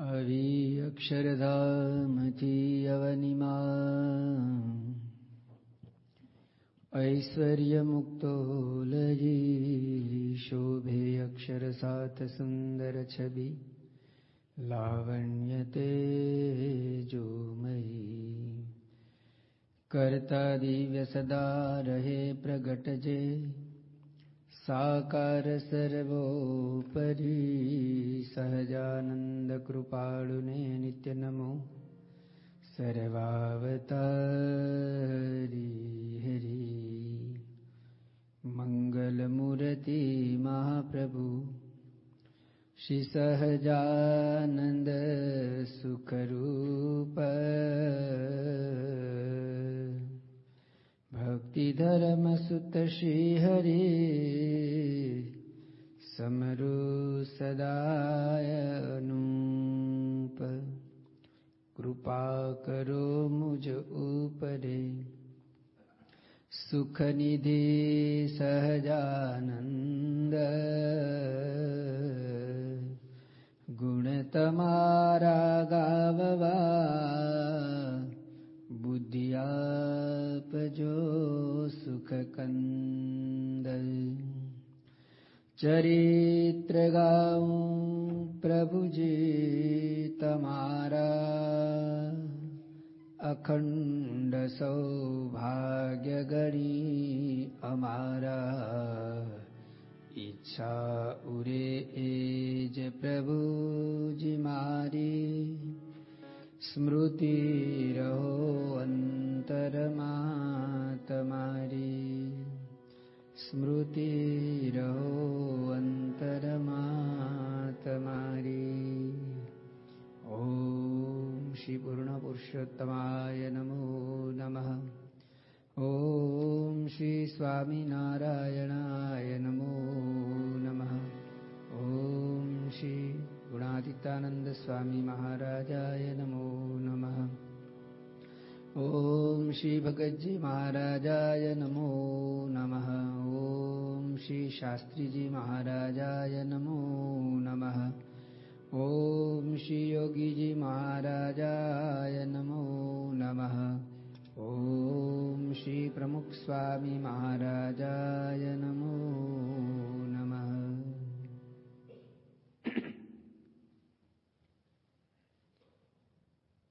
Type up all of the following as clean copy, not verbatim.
આવી અક્ષરધામથી અવનિમાં ઐશ્વર્ય મુક્તો લજી શોભે અક્ષર સાત સુંદર છબી લાવણ્ય તેજોમયી કરતા દિવ્ય સદા રહે પ્રગટ જે સાકાર સર્વોપરી સહજાનંદ કૃપાળુને નિત્ય નમો સર્વાવતારી હરી મંગલ મૂર્તિ મહાપ્રભુ શ્રી સહજાનંદ સુખરૂપ ભક્તિ ધર્મ સુત શ્રી હરિ સમરુ સદાય અનુપ કૃપા કરો મુજ ઉપરે સુખ નિધિ સહજાનંદ ગુણ તમારા ગાવવા બુદ્ધિ આપજો સુખ કંદ ચરિત્ર ગાઉં પ્રભુજી તમારા અખંડ સૌભાગ્ય ગણી અમારા ઈચ્છા ઉરે એ જ પ્રભુજી મારી સ્મૃતિ રહો અંતરમાં તમારી સ્મૃતિ રહો અંતરમાં તમારી ઓમ શ્રી પૂર્ણ પુરુષોત્તમાય નમો નમઃ ઓમ શ્રી સ્વામિનારાયણાય નમો નમઃ ઓમ શ્રી ગુણાતીતાનંદ સ્વામી મહારાજાય નમો નમઃ ઓમ શ્રી ભગતજી મહારાજાય નમો નમઃ ઓમ શ્રી શાસ્ત્રીજી મહારાજાય નમો નમઃ ઓમ શ્રી યોગીજી મહારાજાય નમો નમઃ ઓમ શ્રી પ્રમુખ સ્વામી મહારાજાય નમો નમઃ.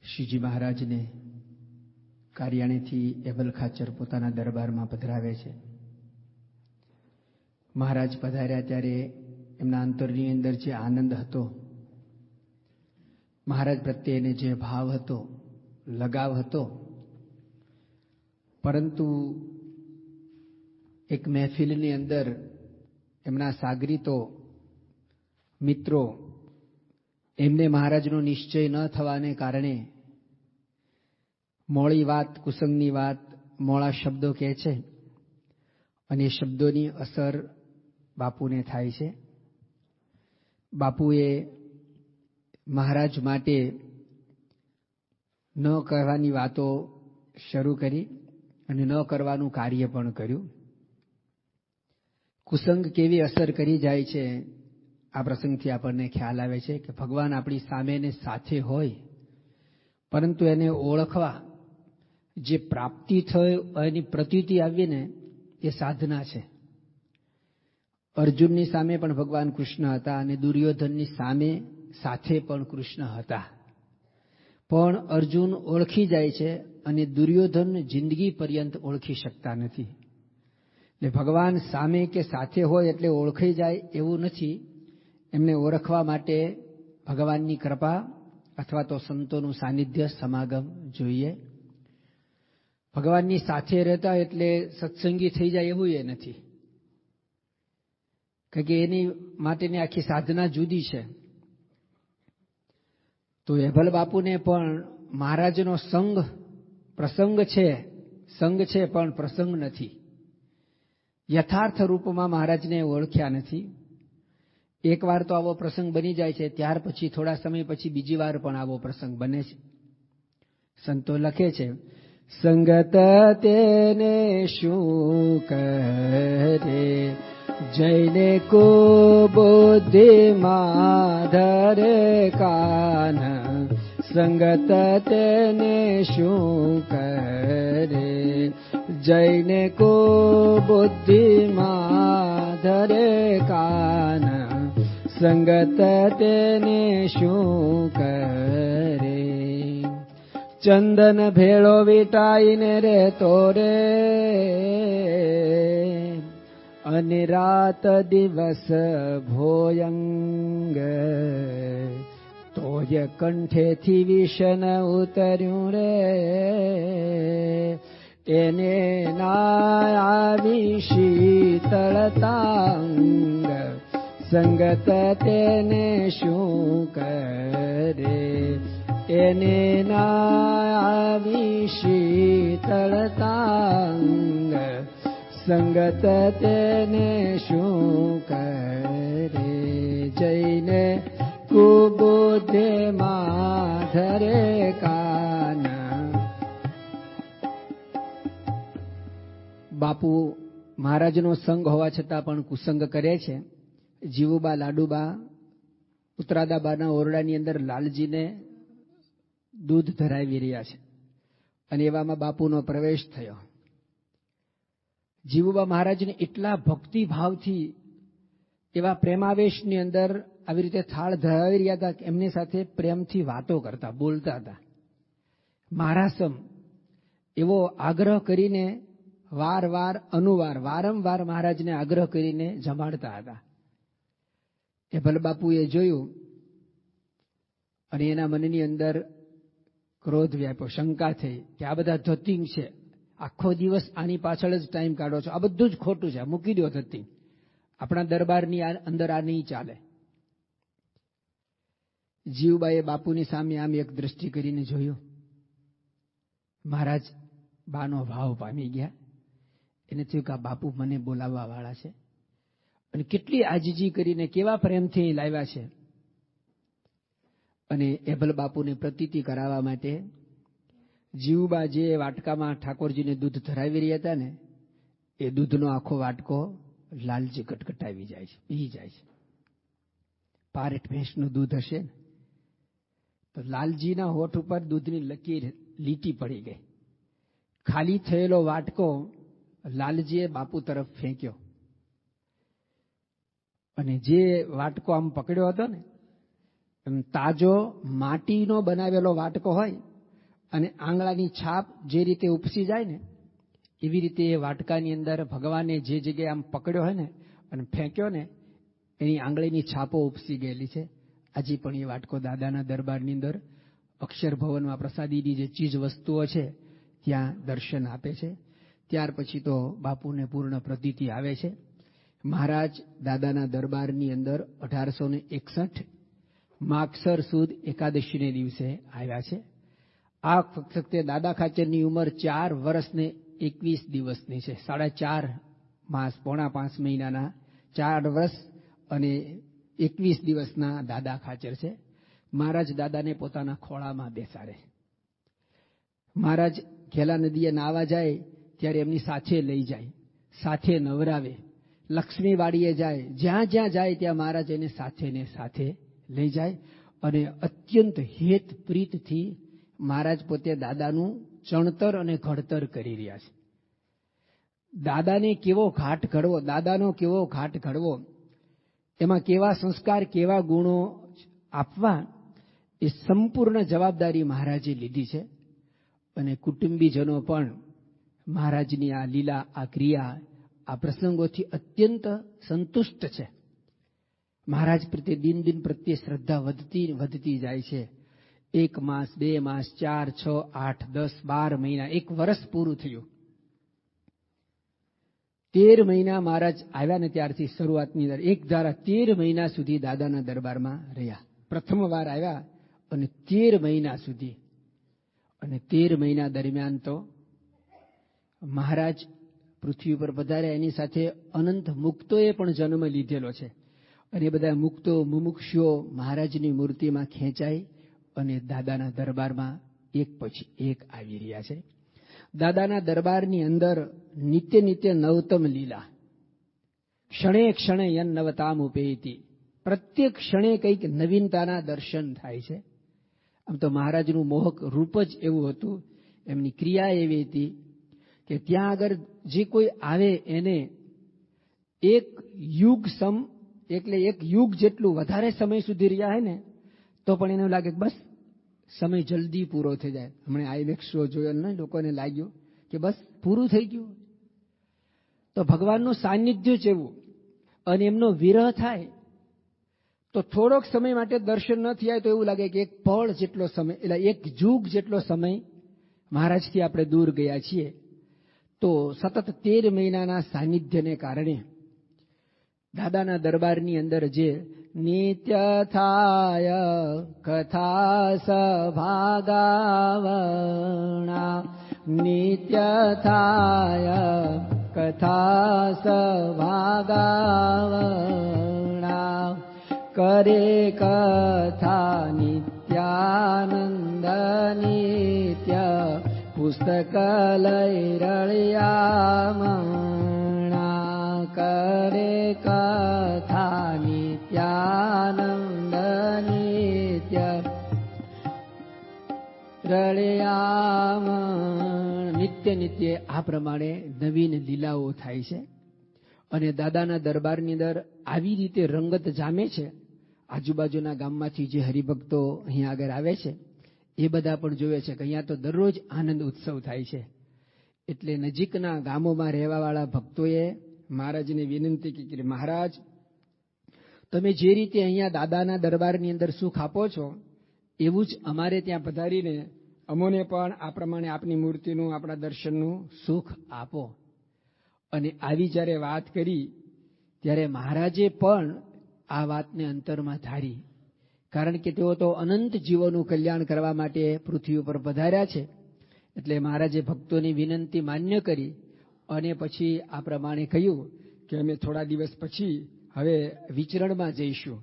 શ્રીજી મહારાજને કારિયાણીથી એબલ ખાચર પોતાના દરબારમાં પધરાવે છે. મહારાજ પધાર્યા ત્યારે એમના અંતરની અંદર જે આનંદ હતો, મહારાજ પ્રત્યેને જે ભાવ હતો, લગાવ હતો, પરંતુ એક મહેફિલની અંદર એમના સાગરીતો મિત્રો એમને મહારાજનો નિશ્ચય ન થવાને કારણે મોડી વાત, કુસંગની વાત, મોડા શબ્દો કહે છે અને એ શબ્દોની અસર બાપુને થાય છે. બાપુએ મહારાજ માટે ન કહેવાની વાતો શરૂ કરી અને ન કરવાનું કાર્ય પણ કર્યું. કુસંગ કેવી અસર કરી જાય છે આ પ્રસંગથી આપણને ખ્યાલ આવે છે કે ભગવાન આપણી સામે ને સાથે હોય, પરંતુ એને ઓળખવા જે પ્રાપ્તિ થઈ એની પ્રતીતિ આવી ને એ સાધના છે. અર્જુનની સામે પણ ભગવાન કૃષ્ણ હતા અને દુર્યોધનની સામે સાથે પણ કૃષ્ણ હતા, પણ અર્જુન ઓળખી જાય છે અને દુર્યોધન જિંદગી પર્યંત ઓળખી શકતા નથી. એટલે ભગવાન સામે કે સાથે હોય એટલે ઓળખાઈ જાય એવું નથી. એમને ઓળખવા માટે ભગવાનની કૃપા અથવા તો સંતોનું સાનિધ્ય, સમાગમ જોઈએ. ભગવાનની સાથે રહેતા એટલે સત્સંગી થઈ જાય એવું એ નથી, કારણ કે એની માટેની આખી સાધના જુદી છે. તો એભલ બાપુને પણ મહારાજનો સંગ પ્રસંગ છે, સંગ છે પણ પ્રસંગ નથી. યથાર્થ રૂપમાં મહારાજને ઓળખ્યા નથી. એકવાર તો આવો પ્રસંગ બની જાય છે, ત્યાર પછી થોડા સમય પછી બીજી વાર પણ આવો પ્રસંગ બને છે. સંતો લખે છે, સંગત તેને શું કરે જઈને કુબુદ્ધિમાં ધરે કાન, સંગત તેને શું કરે. જઈને કુબુદ્ધિમાં ધરે કાન, સંગત તેને શું કરે. ચંદન ભેળો વીટાઈને રેતો રે, અને રાત દિવસ ભોયંગ. તોય કંઠેથી વિષન ઉતર્યું રે, એને ના આવી શીતળતાંગ. સંગત તેને શું કરે. એને ના આવી શીતળતાંગ. સંગત તેને શું કરે. જઈને કુબુદ્ધિમાં ધરે કાન. બાપુ મહારાજનો સંગ હોવા છતાં પણ કુસંગ કરે છે. જીવુબા લાડુબા ઉત્તરાદાબાના ઓરડાની અંદર લાલજીને દૂધ ધરાવી રહ્યા છે, અને એવામાં બાપુનો પ્રવેશ થયો. જીવુબા મહારાજને એટલા ભક્તિભાવથી, એવા પ્રેમાવેશની અંદર આવી રીતે થાળ ધરાવી રહ્યા હતા કે એમની સાથે પ્રેમથી વાતો કરતા, બોલતા હતા. મારાસમ એવો આગ્રહ કરીને વારંવાર મહારાજને આગ્રહ કરીને જમાડતા હતા. એ ભલબાપુએ જોયું અને એના મનની અંદર ક્રોધ વ્યાપ્યો, શંકા થઈ કે આ બધા ધતિંગ છે, આખો દિવસ આની પાછળ જ ટાઈમ કાઢો છો, આ બધું જ ખોટું છે, મૂકી દો ધતિંગ, આપણા દરબારની અંદર આ નહીં ચાલે. જીવબાએ બાપુની સામે આમ એક દ્રષ્ટિ કરીને જોયું. મહારાજ બાનો ભાવ પામી ગયા. એને થયું કે આ બાપુ મને બોલાવવા વાળા છે, અને કેટલી આજીજી કરીને કેવા પ્રેમથી લાવ્યા છે. અને એભલ બાપુને પ્રતીતિ કરાવવા માટે જીવુબા જે વાટકામાં ઠાકોરજીને દૂધ ધરાવી રહ્યા હતા ને, એ દૂધનો આખો વાટકો લાલજી કટકટાવી જાય છે, પી જાય છે. પારેટ ભેંસનું દૂધ હશે ને, તો લાલજીના હોઠ ઉપર દૂધની લકીર લીટી પડી ગઈ. ખાલી થયેલો વાટકો લાલજીએ બાપુ તરફ ફેંક્યો, અને જે વાટકો આમ પકડ્યો હતો ને, એમ તાજો માટીનો બનાવેલો વાટકો હોય અને આંગળાની છાપ જે રીતે ઉપસી જાય ને, એવી રીતે એ વાટકાની અંદર ભગવાને જે જગ્યાએ આમ પકડ્યો હોય ને અને ફેંક્યો ને, એની આંગળીની છાપો ઉપસી ગયેલી છે. આજે પણ એ વાટકો દાદાના દરબારની અંદર અક્ષર ભવનમાં પ્રસાદીની જે ચીજ વસ્તુઓ છે ત્યાં દર્શન આપે છે. ત્યાર પછી તો બાપુને પૂર્ણ પ્રતીતિ આવે છે. મહારાજ દાદાના દરબારની અંદર 1861 માગસર સુદ એકાદશીને દિવસે આવ્યા છે. આ વખતે દાદા ખાચરની ઉંમર 4 વર્ષ ને 21 દિવસની છે. 4.5 માસ, પોણા 5 મહિનાના 4 વર્ષ અને 21 દિવસના દાદા ખાચર છે. મહારાજ દાદાને પોતાના ખોળામાં બેસાડે. મહારાજ ખેલા નદીએ નાવા જાય ત્યારે એમની સાથે લઈ જાય, સાથે નવરાવે. લક્ષ્મીવાડીએ જાય, જ્યાં જ્યાં જાય ત્યાં મહારાજ એને સાથે લઈ જાય, અને અત્યંત હેત પ્રીતથી મહારાજ પોતે દાદાનું ચણતર અને ઘડતર કરી રહ્યા છે. દાદાનો કેવો ઘાટ ઘડવો, એમાં કેવા સંસ્કાર, કેવા ગુણો આપવા, એ સંપૂર્ણ જવાબદારી મહારાજે લીધી છે. અને કુટુંબીજનો પણ મહારાજની આ લીલા, આ ક્રિયા, આ પ્રસંગોથી અત્યંત સંતુષ્ટ છે. મહારાજ પ્રત્યે દિન પ્રત્યે શ્રદ્ધા વધતી જાય છે. 1 માસ, 2 માસ, 4, 6, 8, 10, 12 મહિના, 1 વર્ષ પૂરું થયું. 13 મહિના મહારાજ આવ્યા ને ત્યારથી શરૂઆતની અંદર એક ધારા 13 મહિના સુધી દાદાના દરબારમાં રહ્યા. પ્રથમ વાર આવ્યા અને 13 મહિના સુધી, અને 13 મહિના દરમિયાન તો મહારાજ પૃથ્વી પર પધાર્યા. એની સાથે અનંત મુક્તોએ પણ જન્મ લીધેલો છે, અને એ બધા મુક્તો, મુમુક્ષુઓ મહારાજની મૂર્તિમાં ખેંચાઈ અને દાદાના દરબારમાં એક પછી એક આવી રહ્યા છે. દાદાના દરબારની અંદર નિત્ય નવતમ લીલા, ક્ષણે ક્ષણે યન્નવતામ ઉપેતિ. પ્રત્યેક ક્ષણે કંઈક નવીનતાના દર્શન થાય છે. આમ તો મહારાજનું મોહક રૂપ જ એવું હતું, એમની ક્રિયા એવી હતી કે ત્યાં આગળ જે કોઈ આવે એને એક યુગ એટલે એક યુગ જેટલું વધારે સમય સુધી રહ્યા હોય ને તો પણ એને લાગે બસ સમય જલ્દી પૂરો થઈ જાય. હમણાં આઈમેક્સ શો જોયો ને, લોકોને લાગ્યું કે બસ પૂરું થઈ ગયું. તો ભગવાનનું સાનિધ્ય જ એવું, અને એમનો વિરહ થાય તો થોડોક સમય માટે દર્શન ન થયા તો એવું લાગે કે એક પળ જેટલો સમય, એટલે એક યુગ જેટલો સમય મહારાજથી આપણે દૂર ગયા છીએ. તો સતત 13 મહિનાના સાનિધ્યને કારણે દાદાના દરબારની અંદર જે નિત્ય થાય કથા સભાગાવણા, નિત્ય થાય કથા સભાગાવણા, કરે કથા નિત્યાનંદ નિત્ય પુસ્તક લઈ રળિયામણા, કરે કથા નિત્યાનંદ નિત્ય રળિયામણ. નિત્ય નિત્ય આ પ્રમાણે નવીન લીલાઓ થાય છે. અને દાદાના દરબારની અંદર આવી રીતે રંગત જામે છે. આજુબાજુના ગામમાંથી જે હરિભક્તો અહીંયા આગળ આવે છે એ બધા પણ જોવે છે કે અહીંયા તો દરરોજ આનંદ ઉત્સવ થાય છે. એટલે નજીકના ગામોમાં રહેવાવાળા ભક્તોએ મહારાજને વિનંતી કરી, મહારાજ તમે જે રીતે અહીંયા દાદાના દરબારની અંદર સુખ આપો છો એવું જ અમારે ત્યાં પધારીને અમોને પણ આ પ્રમાણે આપની મૂર્તિનું, આપણા દર્શનનું સુખ આપો. અને આવી જ્યારે વાત કરી ત્યારે મહારાજે પણ આ વાતને અંતરમાં ધારી, કારણ કે તેઓ તો અનંત જીવોનું કલ્યાણ કરવા માટે પૃથ્વી ઉપર પધાર્યા છે. એટલે મહારાજે ભક્તોની વિનંતી માન્ય કરી અને પછી આ પ્રમાણે કહ્યું કે અમે થોડા દિવસ પછી હવે વિચરણમાં જઈશું.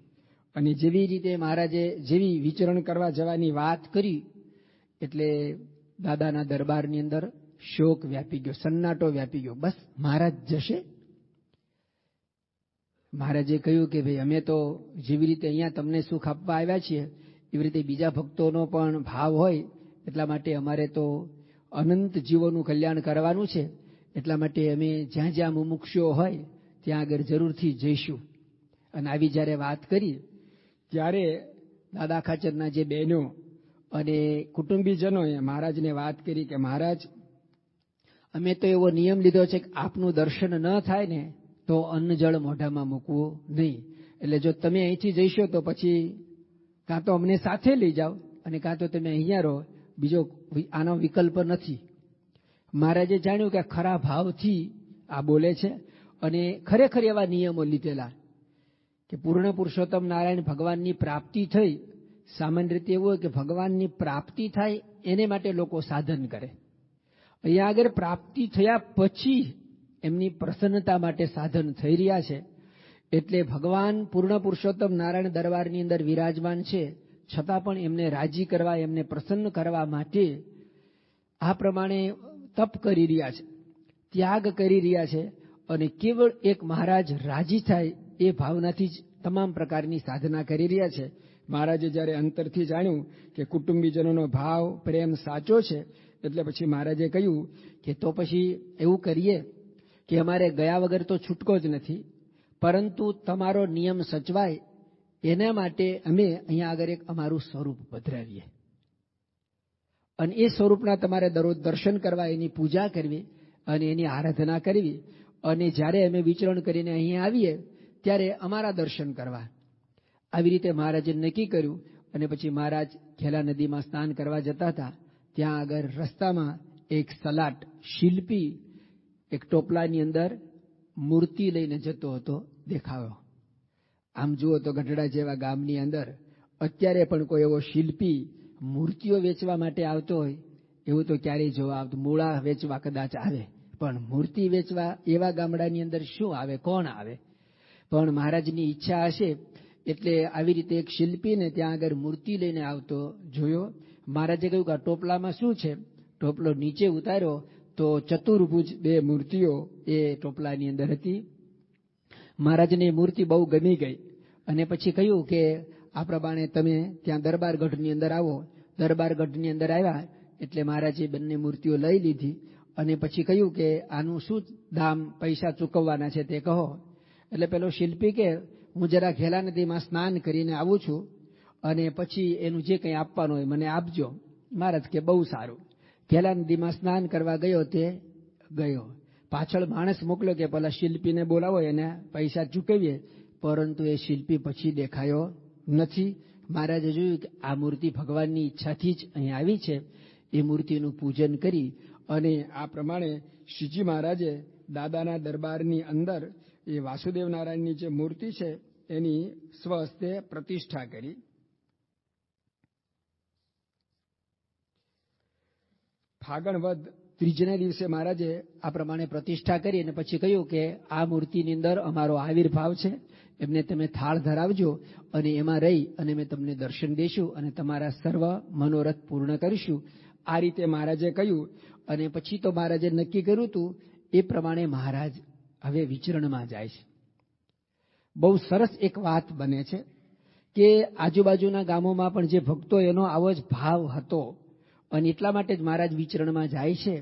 અને જેવી રીતે મહારાજે જેવી વિચરણ કરવા જવાની વાત કરી એટલે દાદાના દરબારની અંદર શોક વ્યાપી ગયો, સન્નાટો વ્યાપી ગયો. બસ મહારાજ જશે. મહારાજે કહ્યું કે ભાઈ અમે તો જેવી રીતે અહીંયા તમને સુખ આપવા આવ્યા છીએ એવી રીતે બીજા ભક્તોનો પણ ભાવ હોય, એટલા માટે અમારે તો અનંત જીવોનું કલ્યાણ કરવાનું છે. એટલા માટે અમે જ્યાં જ્યાં મુમુક્ષુઓ હોય ત્યાં આગળ જરૂરથી જઈશું. અને આવી જ્યારે વાત કરી ત્યારે દાદા ખાચરના જે બહેનો અને કુટુંબીજનોએ મહારાજને વાત કરી કે મહારાજ અમે તો એવો નિયમ લીધો છે કે આપનું દર્શન ન થાય ને તો અન્ન જળ મોઢામાં મૂકવું નહીં. એટલે જો તમે અહીંથી જઈશો તો પછી કાં તો અમને સાથે લઈ જાઓ અને કાં તો તમે અહીંયા રહો, બીજો આનો વિકલ્પ નથી. મહારાજે જાણ્યું કે ખરા ભાવથી આ બોલે છે અને ખરેખર એવા નિયમો લીધેલા કે પૂર્ણ પુરુષોત્તમ નારાયણ ભગવાનની પ્રાપ્તિ થઈ. સામાન્ય રીતે એવું હોય કે ભગવાનની પ્રાપ્તિ થાય એને માટે લોકો સાધન કરે. અહીંયા આગળ પ્રાપ્તિ થયા પછી એમની પ્રસન્નતા માટે સાધન થઈ રહ્યા છે. એટલે ભગવાન પૂર્ણ પુરુષોત્તમ નારાયણ દરબારની અંદર વિરાજમાન છે, છતાં પણ એમને રાજી કરવા, એમને પ્રસન્ન કરવા માટે આ પ્રમાણે તપ કરી રહ્યા છે, ત્યાગ કરી રહ્યા છે. અને કેવળ એક મહારાજ રાજી થાય એ ભાવનાથી જ તમામ પ્રકારની સાધના કરી રહ્યા છે. મહારાજે જ્યારે અંતરથી જાણ્યું કે કુટુંબીજનોનો ભાવ પ્રેમ સાચો છે એટલે પછી મહારાજે કહ્યું કે તો પછી એવું કરીએ કે અમારે ગયા વગર તો છૂટકો જ નથી, પરંતુ તમારો નિયમ સચવાય એના માટે અમે અહીંયા આગળ એક અમારું સ્વરૂપ પધરાવીએ અને એ સ્વરૂપના તમારે દરરોજ દર્શન કરવા, એની પૂજા કરવી અને એની આરાધના કરવી. અને જ્યારે અમે વિચરણ કરીને અહીંયા આવીએ ત્યારે અમારા દર્શન કરવા. આવી રીતે મહારાજે નક્કી કર્યું. અને પછી મહારાજ ખેલા નદીમાં સ્નાન કરવા જતા હતા. ત્યાં આગળ રસ્તામાં એક સલાટ શિલ્પી એક ટોપલાની અંદર મૂર્તિ લઈને જતો હતો દેખાયો. આમ જુઓ તો ગઢડા જેવા ગામની અંદર અત્યારે પણ કોઈ એવો શિલ્પી મૂર્તિઓ વેચવા માટે આવતો હોય એવું તો ક્યારેય જોવા આવતું. મૂળા વેચવા કદાચ આવે, પણ મૂર્તિ વેચવા એવા ગામડાની અંદર શું આવે, કોણ આવે? પણ મહારાજની ઈચ્છા હશે એટલે આવી રીતે એક શિલ્પીને ત્યાં આગળ મૂર્તિ લઈને આવતો જોયો. મહારાજે કહ્યું કે આ ટોપલામાં શું છે? ટોપલો નીચે ઉતાર્યો તો ચતુર્ભુજ બે મૂર્તિઓ એ ટોપલાની અંદર હતી. મહારાજને મૂર્તિ બહુ ગમી ગઈ અને પછી કહ્યું કે આ પ્રમાણે તમે ત્યાં દરબારગઢની અંદર આવો. દરબારગઢની અંદર આવ્યા એટલે મહારાજે બંને મૂર્તિઓ લઈ લીધી અને પછી કહ્યું કે આનું શું દામ પૈસા ચૂકવવાના છે તે કહો. એટલે પેલો શિલ્પી કે હું જરા ઘેલા નદીમાં સ્નાન કરીને આવું છું અને પછી એનું જે કંઈ આપવાનું હોય મને આપજો. મહારાજ કે બહુ સારું. ઘેલા નદીમાં સ્નાન કરવા ગયો તે ગયો. પાછળ માણસ મોકલ્યો કે પેલા શિલ્પીને બોલાવો એને પૈસા ચૂકવીએ, પરંતુ એ શિલ્પી પછી દેખાયો નથી. મહારાજે જોયું કે આ મૂર્તિ ભગવાનની ઈચ્છાથી જ અહીં આવી છે. એ મૂર્તિનું પૂજન કરી અને આ પ્રમાણે શ્રીજી મહારાજે દાદાના દરબારની અંદર એ વાસુદેવ નારાયણની જે મૂર્તિ છે એની સ્વહસ્તે પ્રતિષ્ઠા કરી. ફાગણ વદ ત્રીજના દિવસે મહારાજે આ પ્રમાણે પ્રતિષ્ઠા કરી અને પછી કહ્યું કે આ મૂર્તિની અંદર અમારો આવિર્ભાવ છે, એમને તમે થાળ ધરાવજો અને એમાં રહી અને અમે તમને દર્શન દઈશું અને તમારા સર્વ મનોરથ પૂર્ણ કરીશું. આ રીતે મહારાજે કહ્યું અને પછી તો મહારાજે નક્કી કર્યું હતું એ પ્રમાણે મહારાજ હવે વિચરણમાં જાય છે. બહુ સરસ એક વાત બને છે કે આજુબાજુના ગામોમાં પણ જે ભક્તો એનો આવો જ ભાવ હતો અને એટલા માટે જ મહારાજ વિચરણમાં જાય છે.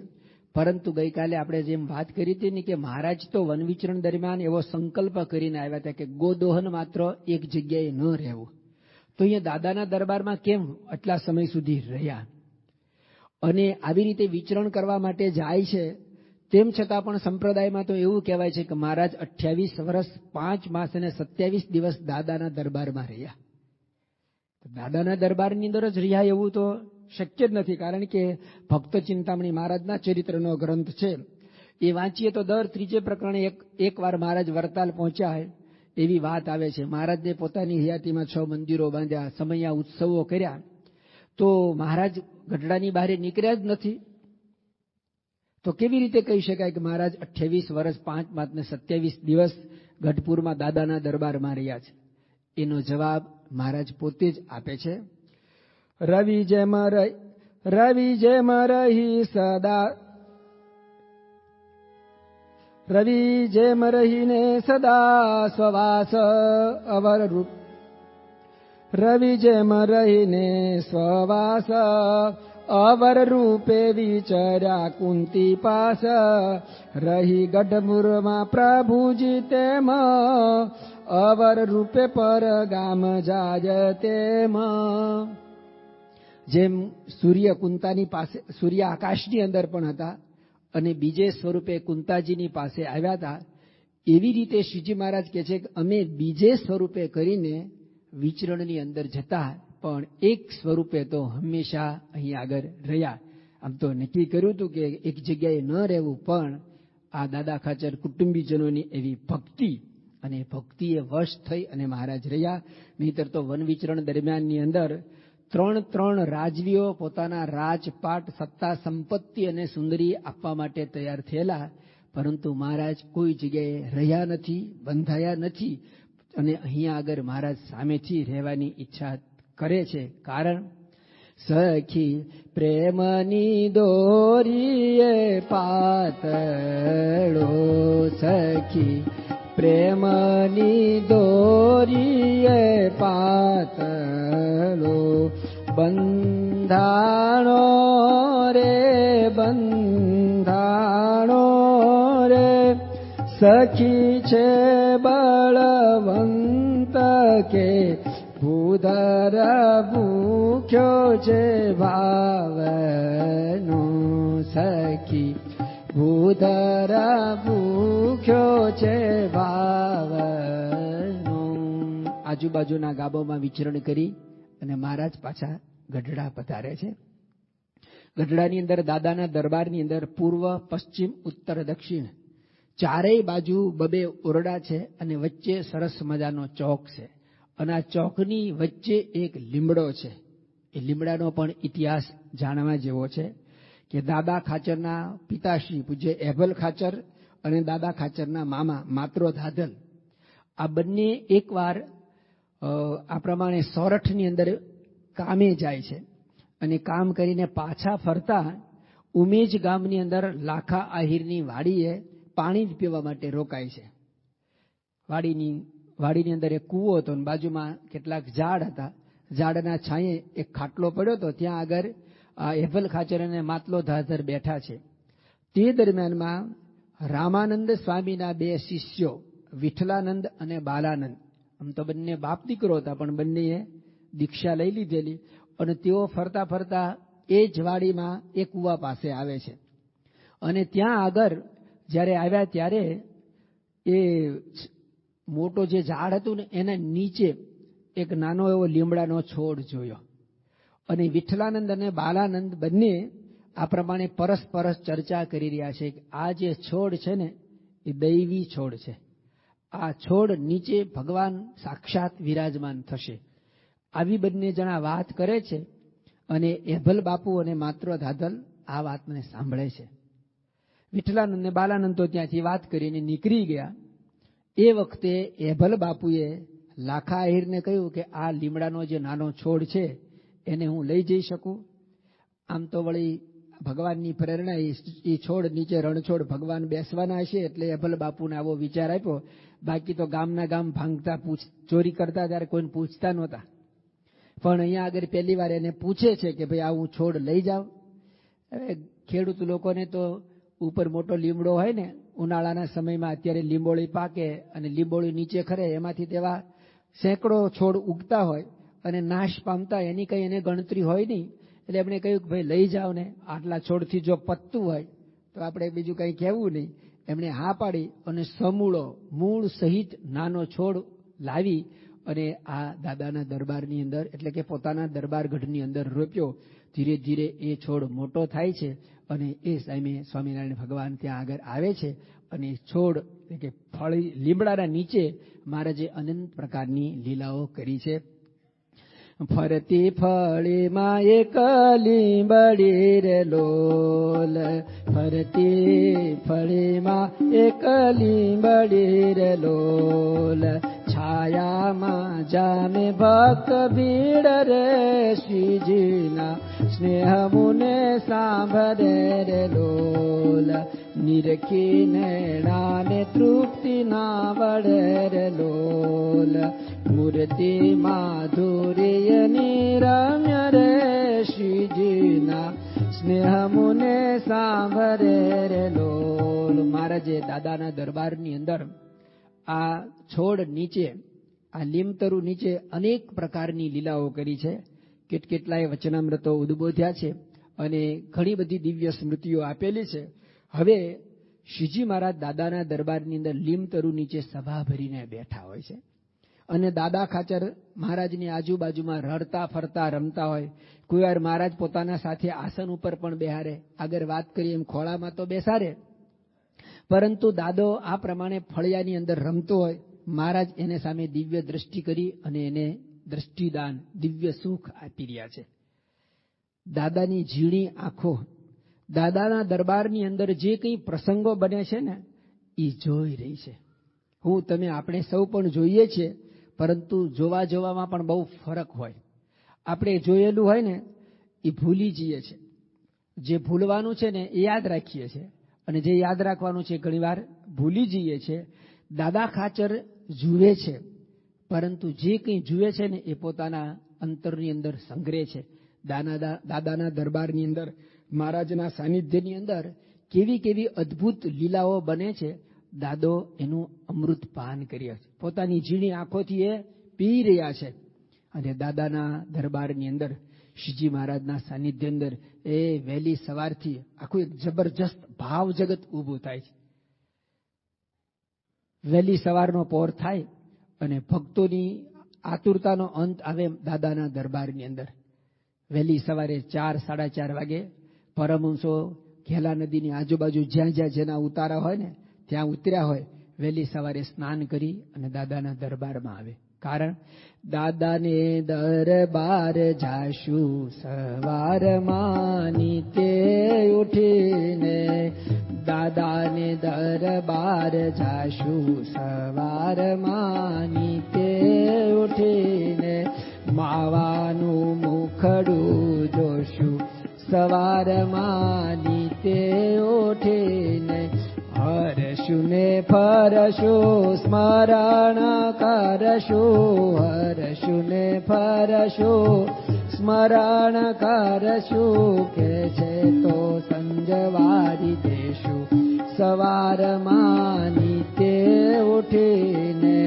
પરંતુ ગઈકાલે આપણે જેમ વાત કરી હતી ને કે મહારાજ તો વન વિચરણ દરમિયાન એવો સંકલ્પ કરીને આવ્યા હતા કે ગોદોહન માત્ર એક જગ્યાએ ન રહેવું. તો અહીંયા દાદાના દરબારમાં કેમ આટલા સમય સુધી રહ્યા અને આવી રીતે વિચરણ કરવા માટે જાય છે. તેમ છતાં પણ સંપ્રદાયમાં તો એવું કહેવાય છે કે મહારાજ 28 વર્ષ 5 માસ અને 27 દિવસ દાદાના દરબારમાં રહ્યા. દાદાના દરબારની અંદર જ રહ્યા એવું તો શક્ય જ નથી, કારણ કે ભક્ત ચિંતામણી મહારાજના ચરિત્રનો ગ્રંથ છે. એ વાંચીએ તો દર ત્રીજે પ્રકરણે એક વાર મહારાજ વરતાલ પહોંચ્યા એવી વાત આવે છે. મહારાજે પોતાની હયાતીમાં 6 મંદિરો બાંધ્યા, સમયા ઉત્સવો કર્યા, તો મહારાજ ગઢડાની બહાર નીકળ્યા જ નથી. તો કેવી રીતે કહી શકાય કે મહારાજ 28 વર્ષ 5 માસ ને 27 દિવસ ગઢપુરમાં દાદાના દરબારમાં રહ્યા છે? એનો જવાબ મહારાજ પોતે જ આપે છે. રવિ જેમ રહી સદા, રવિ જેમ રહીને સદા સ્વવાસ અવર રૂપ, રવિ જેમ રહીને સ્વવાસ અવર રૂપે વિચર્યા કુંતી પાસ, રહી ગઢપુરમાં પ્રભુજી તેમ અવર રૂપે પર ગામ જાય તેમ. જેમ સૂર્ય કુંતાની પાસે, સૂર્ય આકાશની અંદર પણ હતા અને બીજે સ્વરૂપે કુંતાજીની પાસે આવ્યા હતા, એવી રીતે શ્રીજી મહારાજ કહે છે કે અમે બીજે સ્વરૂપે કરીને વિચરણની અંદર જતા પણ એક સ્વરૂપે તો હંમેશા અહીં આગળ રહ્યા. આમ તો નક્કી કર્યું હતું કે એક જગ્યાએ ન રહેવું, પણ આ દાદા ખાચર કુટુંબીજનોની એવી ભક્તિ અને ભક્તિએ વશ થઈ અને મહારાજ રહ્યા. નહીતર તો વન વિચરણ દરમિયાનની અંદર 3 રાજવીઓ પોતાના રાજપાટ, સત્તા, સંપત્તિ અને સુંદરી આપવા માટે તૈયાર થયેલા, પરંતુ મહારાજ કોઈ જગ્યાએ રહ્યા નથી, બંધાયા નથી અને અહીંયા આગળ મહારાજ સામેથી રહેવાની ઈચ્છા કરે છે. કારણ સખી પ્રેમની દોરીએ પાતળો, સખી પ્રેમની દોરીએ પાતળો, બંધાણો રે બંધાણો રે, સખી છે બળવંત કે ભૂધર ભૂખ્યો છે ભાવનો, સખી ભૂધર ભૂખ્યો છે ભાવનો. આજુબાજુના ગામોમાં વિચરણ કરી અને મહારાજ પાછા ગઢડા પધારે છે. ગઢડાની અંદર દાદાના દરબારની અંદર પૂર્વ, પશ્ચિમ, ઉત્તર, દક્ષિણ ચારેય બાજુ 2 ઓરડા છે અને વચ્ચે સરસ મજાનો ચોક છે અને આ ચોકની વચ્ચે એક લીમડો છે. એ લીમડાનો પણ ઇતિહાસ જાણવા જેવો છે કે દાદા ખાચરના પિતાશ્રી પૂજ્ય એભલ ખાચર અને દાદા ખાચરના મામા માત્રો ધાધલ, આ બંને એકવાર આ પ્રમાણે સોરઠની અંદર કામે જાય છે અને કામ કરીને પાછા ફરતા ઉમેજ ગામની અંદર લાખા આહિરની વાડીએ પાણી પીવા માટે રોકાય છે. વાડીની અંદર એક કૂવો હતો અને બાજુમાં કેટલાક ઝાડ હતા. ઝાડના છાંયે એક ખાટલો પડ્યો હતો. ત્યાં આગળ એભલ ખાચર અને માટલો ધાધર બેઠા છે. તે દરમિયાનમાં રામાનંદ સ્વામીના બે શિષ્યો વિઠ્ઠલાનંદ અને બાલાનંદ, આમ તો બંને બાપ દીકરો હતા પણ બંનેએ દીક્ષા લઈ લીધેલી, અને તેઓ ફરતા ફરતા એ જ વાડીમાં એ કૂવા પાસે આવે છે. અને ત્યાં આગળ જ્યારે આવ્યા ત્યારે એ મોટો જે ઝાડ હતું ને એના નીચે એક નાનો એવો લીમડાનો છોડ જોયો. અને વિઠ્ઠલાનંદ અને બાલાનંદ બંને આ પ્રમાણે પરસ્પર ચર્ચા કરી રહ્યા છે કે આ જે છોડ છે ને એ દૈવી છોડ છે. આ છોડ નીચે ભગવાન સાક્ષાત વિરાજમાન થશે. આવી બંને જણા વાત કરે છે. અને એભલ બાપુ અને માત્ર ધાધલ આ વાતને સાંભળે છે. વિઠ્ઠલાનંદ અને બાલાનંદ તો ત્યાંથી વાત કરીને નીકળી ગયા. એ વખતે એભલ બાપુએ લાખા આહિરને કહ્યું કે આ લીમડાનો જે નાનો છોડ છે એને હું લઈ જઈ શકું? આમ તો વળી ભગવાનની પ્રેરણા એ છોડ નીચે રણછોડ ભગવાન બેસવાના હશે એટલે એભલ બાપુને આવો વિચાર આપ્યો. બાકી તો ગામના ગામ ભાંગતા ચોરી કરતા ત્યારે કોઈને પૂછતા નહોતા. પણ અહીંયા આગળ પહેલી વાર એને પૂછે છે કે ભાઈ આ હું છોડ લઈ જાઉં. હવે ખેડૂત લોકોને તો ઉપર મોટો લીમડો હોય ને, ઉનાળાના સમયમાં અત્યારે લીંબોળી પાકે અને લીંબોળી નીચે ખરે, એમાંથી તેવા સેંકડો છોડ ઉગતા હોય અને નાશ પામતા, એની કંઈ એને ગણતરી હોય નહીં. એટલે એમણે કહ્યું કે ભાઈ લઈ જાઓ ને, આટલા છોડથી જો પતતું હોય તો આપણે બીજું કંઈ કહેવું નહીં. એમણે હા પાડી અને સમૂળો મૂળ સહિત નાનો છોડ લાવી અને આ દાદાના દરબારની અંદર એટલે કે પોતાના દરબાર ગઢની અંદર રોપ્યો. ધીરે ધીરે એ છોડ મોટો થાય છે અને એ સામે સ્વામિનારાયણ ભગવાન ત્યાં આગળ આવે છે. અને છોડ એટલે કે ફળી લીમડાના નીચે મહારાજે અનંત પ્રકારની લીલાઓ કરી છે. ફરતી ફળીમાં એક લીંબડી રે લોલ, ફરતી ફળીમાં એક લીંબડી રે લોલ, છાયામાં જામે ભક્ત ભીડ રે શ્રીજીના સ્નેહ મુને સાંભળે રે લોલ, નિરખીને નાને તૃપ્તિ ના વળે રે લોલ, મૂર્તિ માધુર્યની રમ્ય રે શ્રીજીના સ્નેહ મુને સાંભળે રે લોલ. મહારાજે દાદાના દરબારની અંદર આ છોડ નીચે, આ લીમતરુ નીચે અનેક પ્રકારની લીલાઓ કરી છે. કેટલાય વચનામૃતો ઉદ્બોધ્યા છે અને ઘણી બધી દિવ્ય સ્મૃતિઓ આપેલી છે. હવે શ્રીજી મહારાજ દાદાના દરબારની અંદર લીમતરુ નીચે સભા ભરીને બેઠા હોય છે અને દાદા ખાચર મહારાજની આજુબાજુમાં રડતા ફરતા રમતા હોય. કોઈ વાર મહારાજ પોતાના સાથે આસન ઉપર પણ બેહારે, આગળ વાત કરીએ એમ ખોળામાં તો બેસાડે, પરંતુ દાદો આ પ્રમાણે ફળિયાની અંદર રમતો હોય. મહારાજ એને સામે દિવ્ય દ્રષ્ટિ કરી અને એને દ્રષ્ટિદાન દિવ્ય સુખ આપી રહ્યા છે. દાદાની ઝીણી આંખો દાદાના દરબારની અંદર જે કંઈ પ્રસંગો બને છે ને એ જોઈ રહી છે. હું તમે આપણે સૌ પણ જોઈએ છીએ, પરંતુ જોવામાં પણ બહુ ફરક હોય. આપણે જોયેલું હોય ને એ ભૂલી જઈએ છીએ, જે ભૂલવાનું છે ને એ યાદ રાખીએ છીએ અને જે યાદ રાખવાનું છે ઘણીવાર ભૂલી જઈએ છીએ. દાદા ખાચર જુએ છે, પરંતુ જે કંઈ જુએ છે ને એ પોતાના અંતરની અંદર સંગ્રહે છે. દાદાના દરબારની અંદર મહારાજના સાનિધ્યની અંદર કેવી કેવી અદ્ભુત લીલાઓ બને છે. દાદો એનું અમૃત પાન કર્યા છે, પોતાની ઝીણી આંખોથી એ પી રહ્યા છે. અને દાદાના દરબારની અંદર શ્રીજી મહારાજના સાનિધ્ય અંદર એ વહેલી સવારથી આખું એક જબરજસ્ત ભાવ જગત ઊભું થાય છે. વહેલી સવારનો પહોર થાય અને ભક્તોની આતુરતાનો અંત આવે દાદાના દરબારની અંદર. વહેલી સવારે 4, 4:30 વાગે પરમહંસો ઘેલા નદીની આજુબાજુ જ્યાં જ્યાં જેના ઉતારા હોય ને ત્યાં ઉતર્યા હોય, વહેલી સવારે સ્નાન કરી અને દાદાના દરબારમાં આવે. કારણ દાદાને દરબાર જાશું સવારમાં નીતે ઉઠીને, દાદાને દરબાર જાશું સવારમાં નીતે ઉઠીને, માવાનું મુખડું જોશું સવારમાં નીતે ઉઠીને, હરશું ને કરશું, સ્મરણ કરશું, હરશું ને ફરશું, સ્મરણ કરશું, કે છે તો સંજવારી દેશું. સવારમાં નીચે ઉઠીને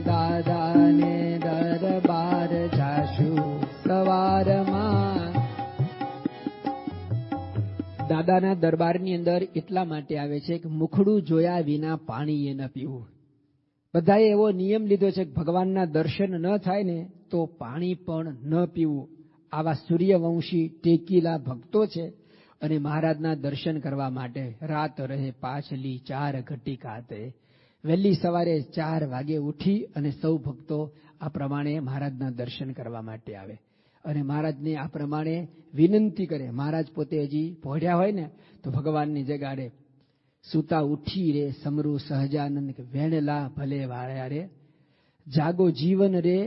દાદાને દરબાર જાશું. સવારમાં દાદાના દરબારની અંદર એટલા માટે આવે છે કે મુખડું જોયા વિના પાણી એ ન પીવું. બધાએ એવો નિયમ લીધો છે કે ભગવાનના દર્શન ન થાય ને તો પાણી પણ ન પીવું. આવા સૂર્યવંશી ટેકીલા ભક્તો છે અને મહારાજના દર્શન કરવા માટે રાત રહે પાછલી 4 ઘટિકાતે, વહેલી સવારે 4 વાગે ઉઠી અને સૌ ભક્તો આ પ્રમાણે મહારાજના દર્શન કરવા માટે આવે અને મહારાજને આ પ્રમાણે વિનંતી કરે. મહારાજ પોતે હજી પહોંચ્યા હોય ને તો ભગવાનની જગાડે, સૂતા ઉઠી રે સમરૂ સહજાનંદ, વેણલા ભલે વાળ્યા રે, જાગો જીવન રે.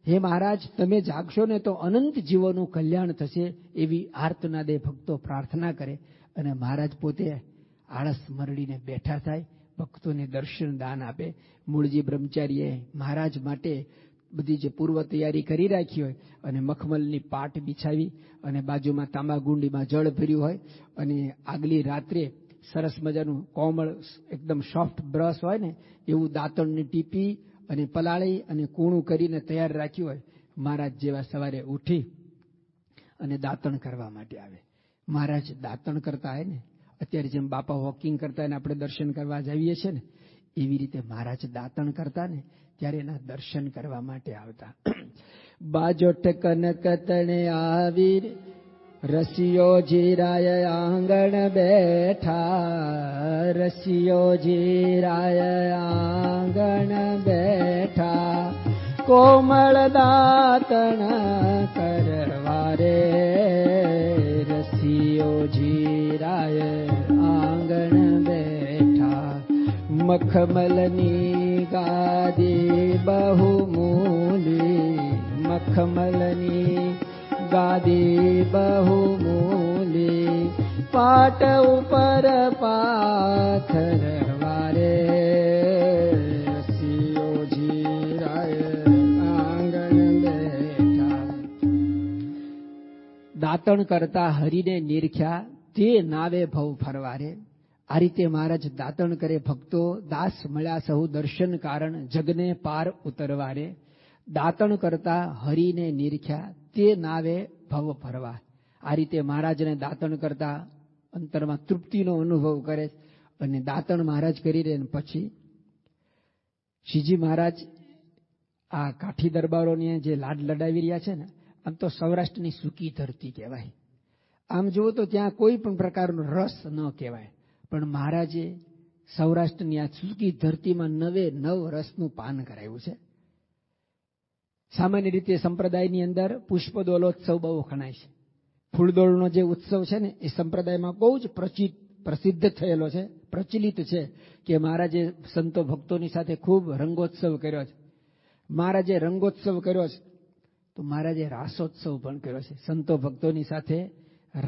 હે મહારાજ, તમે જાગશો ને તો અનંત જીવોનું કલ્યાણ થશે, એવી આર્તનાદે ભક્તો પ્રાર્થના કરે અને મહારાજ પોતે આળસ મરડીને બેઠા થાય, ભક્તોને દર્શન દાન આપે. મૂળજી બ્રહ્મચારીએ મહારાજ માટે બધી જે પૂર્વ તૈયારી કરી રાખી હોય અને મખમલની પાટ બિછાવી અને બાજુમાં તાંબાગુંડીમાં જળ ભર્યું હોય અને આગલી રાત્રે સરસ મજાનું કોમળ એકદમ સોફ્ટ બ્રશ હોય ને એવું દાંતણની ટીપી અને પલાળી અને કૂણું કરીને તૈયાર રાખ્યું હોય. મહારાજ જેવા સવારે ઉઠી અને દાંતણ કરવા માટે આવે. મહારાજ દાંતણ કરતા હોય ને, અત્યારે જેમ બાપા વોકિંગ કરતા હોય ને આપણે દર્શન કરવા જઈએ છીએ ને, એવી રીતે મહારાજ દાંતણ કરતા ને ત્યારે એના દર્શન કરવા માટે આવતા. બાજોટ કનક તણે આવી રસિયો જીરાય આંગણ બેઠા, રસિયો જીરાય આંગણ બેઠા, કોમળ દાંતણ કરવા રે, રસિયો જીરાય આંગણ બેઠા. મખમલની ગાદી બહુમૂલી, મખમલની ગાદી બહુમૂલી, પાટ ઉપર પાથર વારે, રસિયો જીરાય આંગણ બેઠા. દાંતણ કરતા હરીને નિરખ્યા, તે નાવે ભવ ફરવારે. આ રીતે મહારાજ દાંતણ કરે. ભક્તો દાસ મળ્યા સહુ દર્શન કારણ, જગને પાર ઉતરવારે. દાંતણ કરતા હરીને નિરખ્યા, તે નાવે ભવ ફરવા. આ રીતે મહારાજને દાંતણ કરતા અંતરમાં તૃપ્તિનો અનુભવ કરે અને દાંતણ મહારાજ કરી રહે. પછી શ્રીજી મહારાજ આ કાઠી દરબારોને જે લાડ લડાવી રહ્યા છે ને, આમ તો સૌરાષ્ટ્રની સૂકી ધરતી કહેવાય. આમ જુઓ તો ત્યાં કોઈ પણ પ્રકારનો રસ ન કહેવાય, પણ મહારાજે સૌરાષ્ટ્રની આ સૂકી ધરતીમાં 9 રસનું પાન કરાવ્યું છે. સામાન્ય રીતે સંપ્રદાયની અંદર પુષ્પદોલોત્સવ બહુ ખણાય છે. ફૂલદોળનો જે ઉત્સવ છે ને એ સંપ્રદાયમાં બહુ જ પ્રસિદ્ધ થયેલો છે, પ્રચલિત છે કે મહારાજે સંતો ભક્તોની સાથે ખૂબ રંગોત્સવ કર્યો છે. મહારાજે રંગોત્સવ કર્યો છે તો મહારાજે રાસોત્સવ પણ કર્યો છે. સંતો ભક્તોની સાથે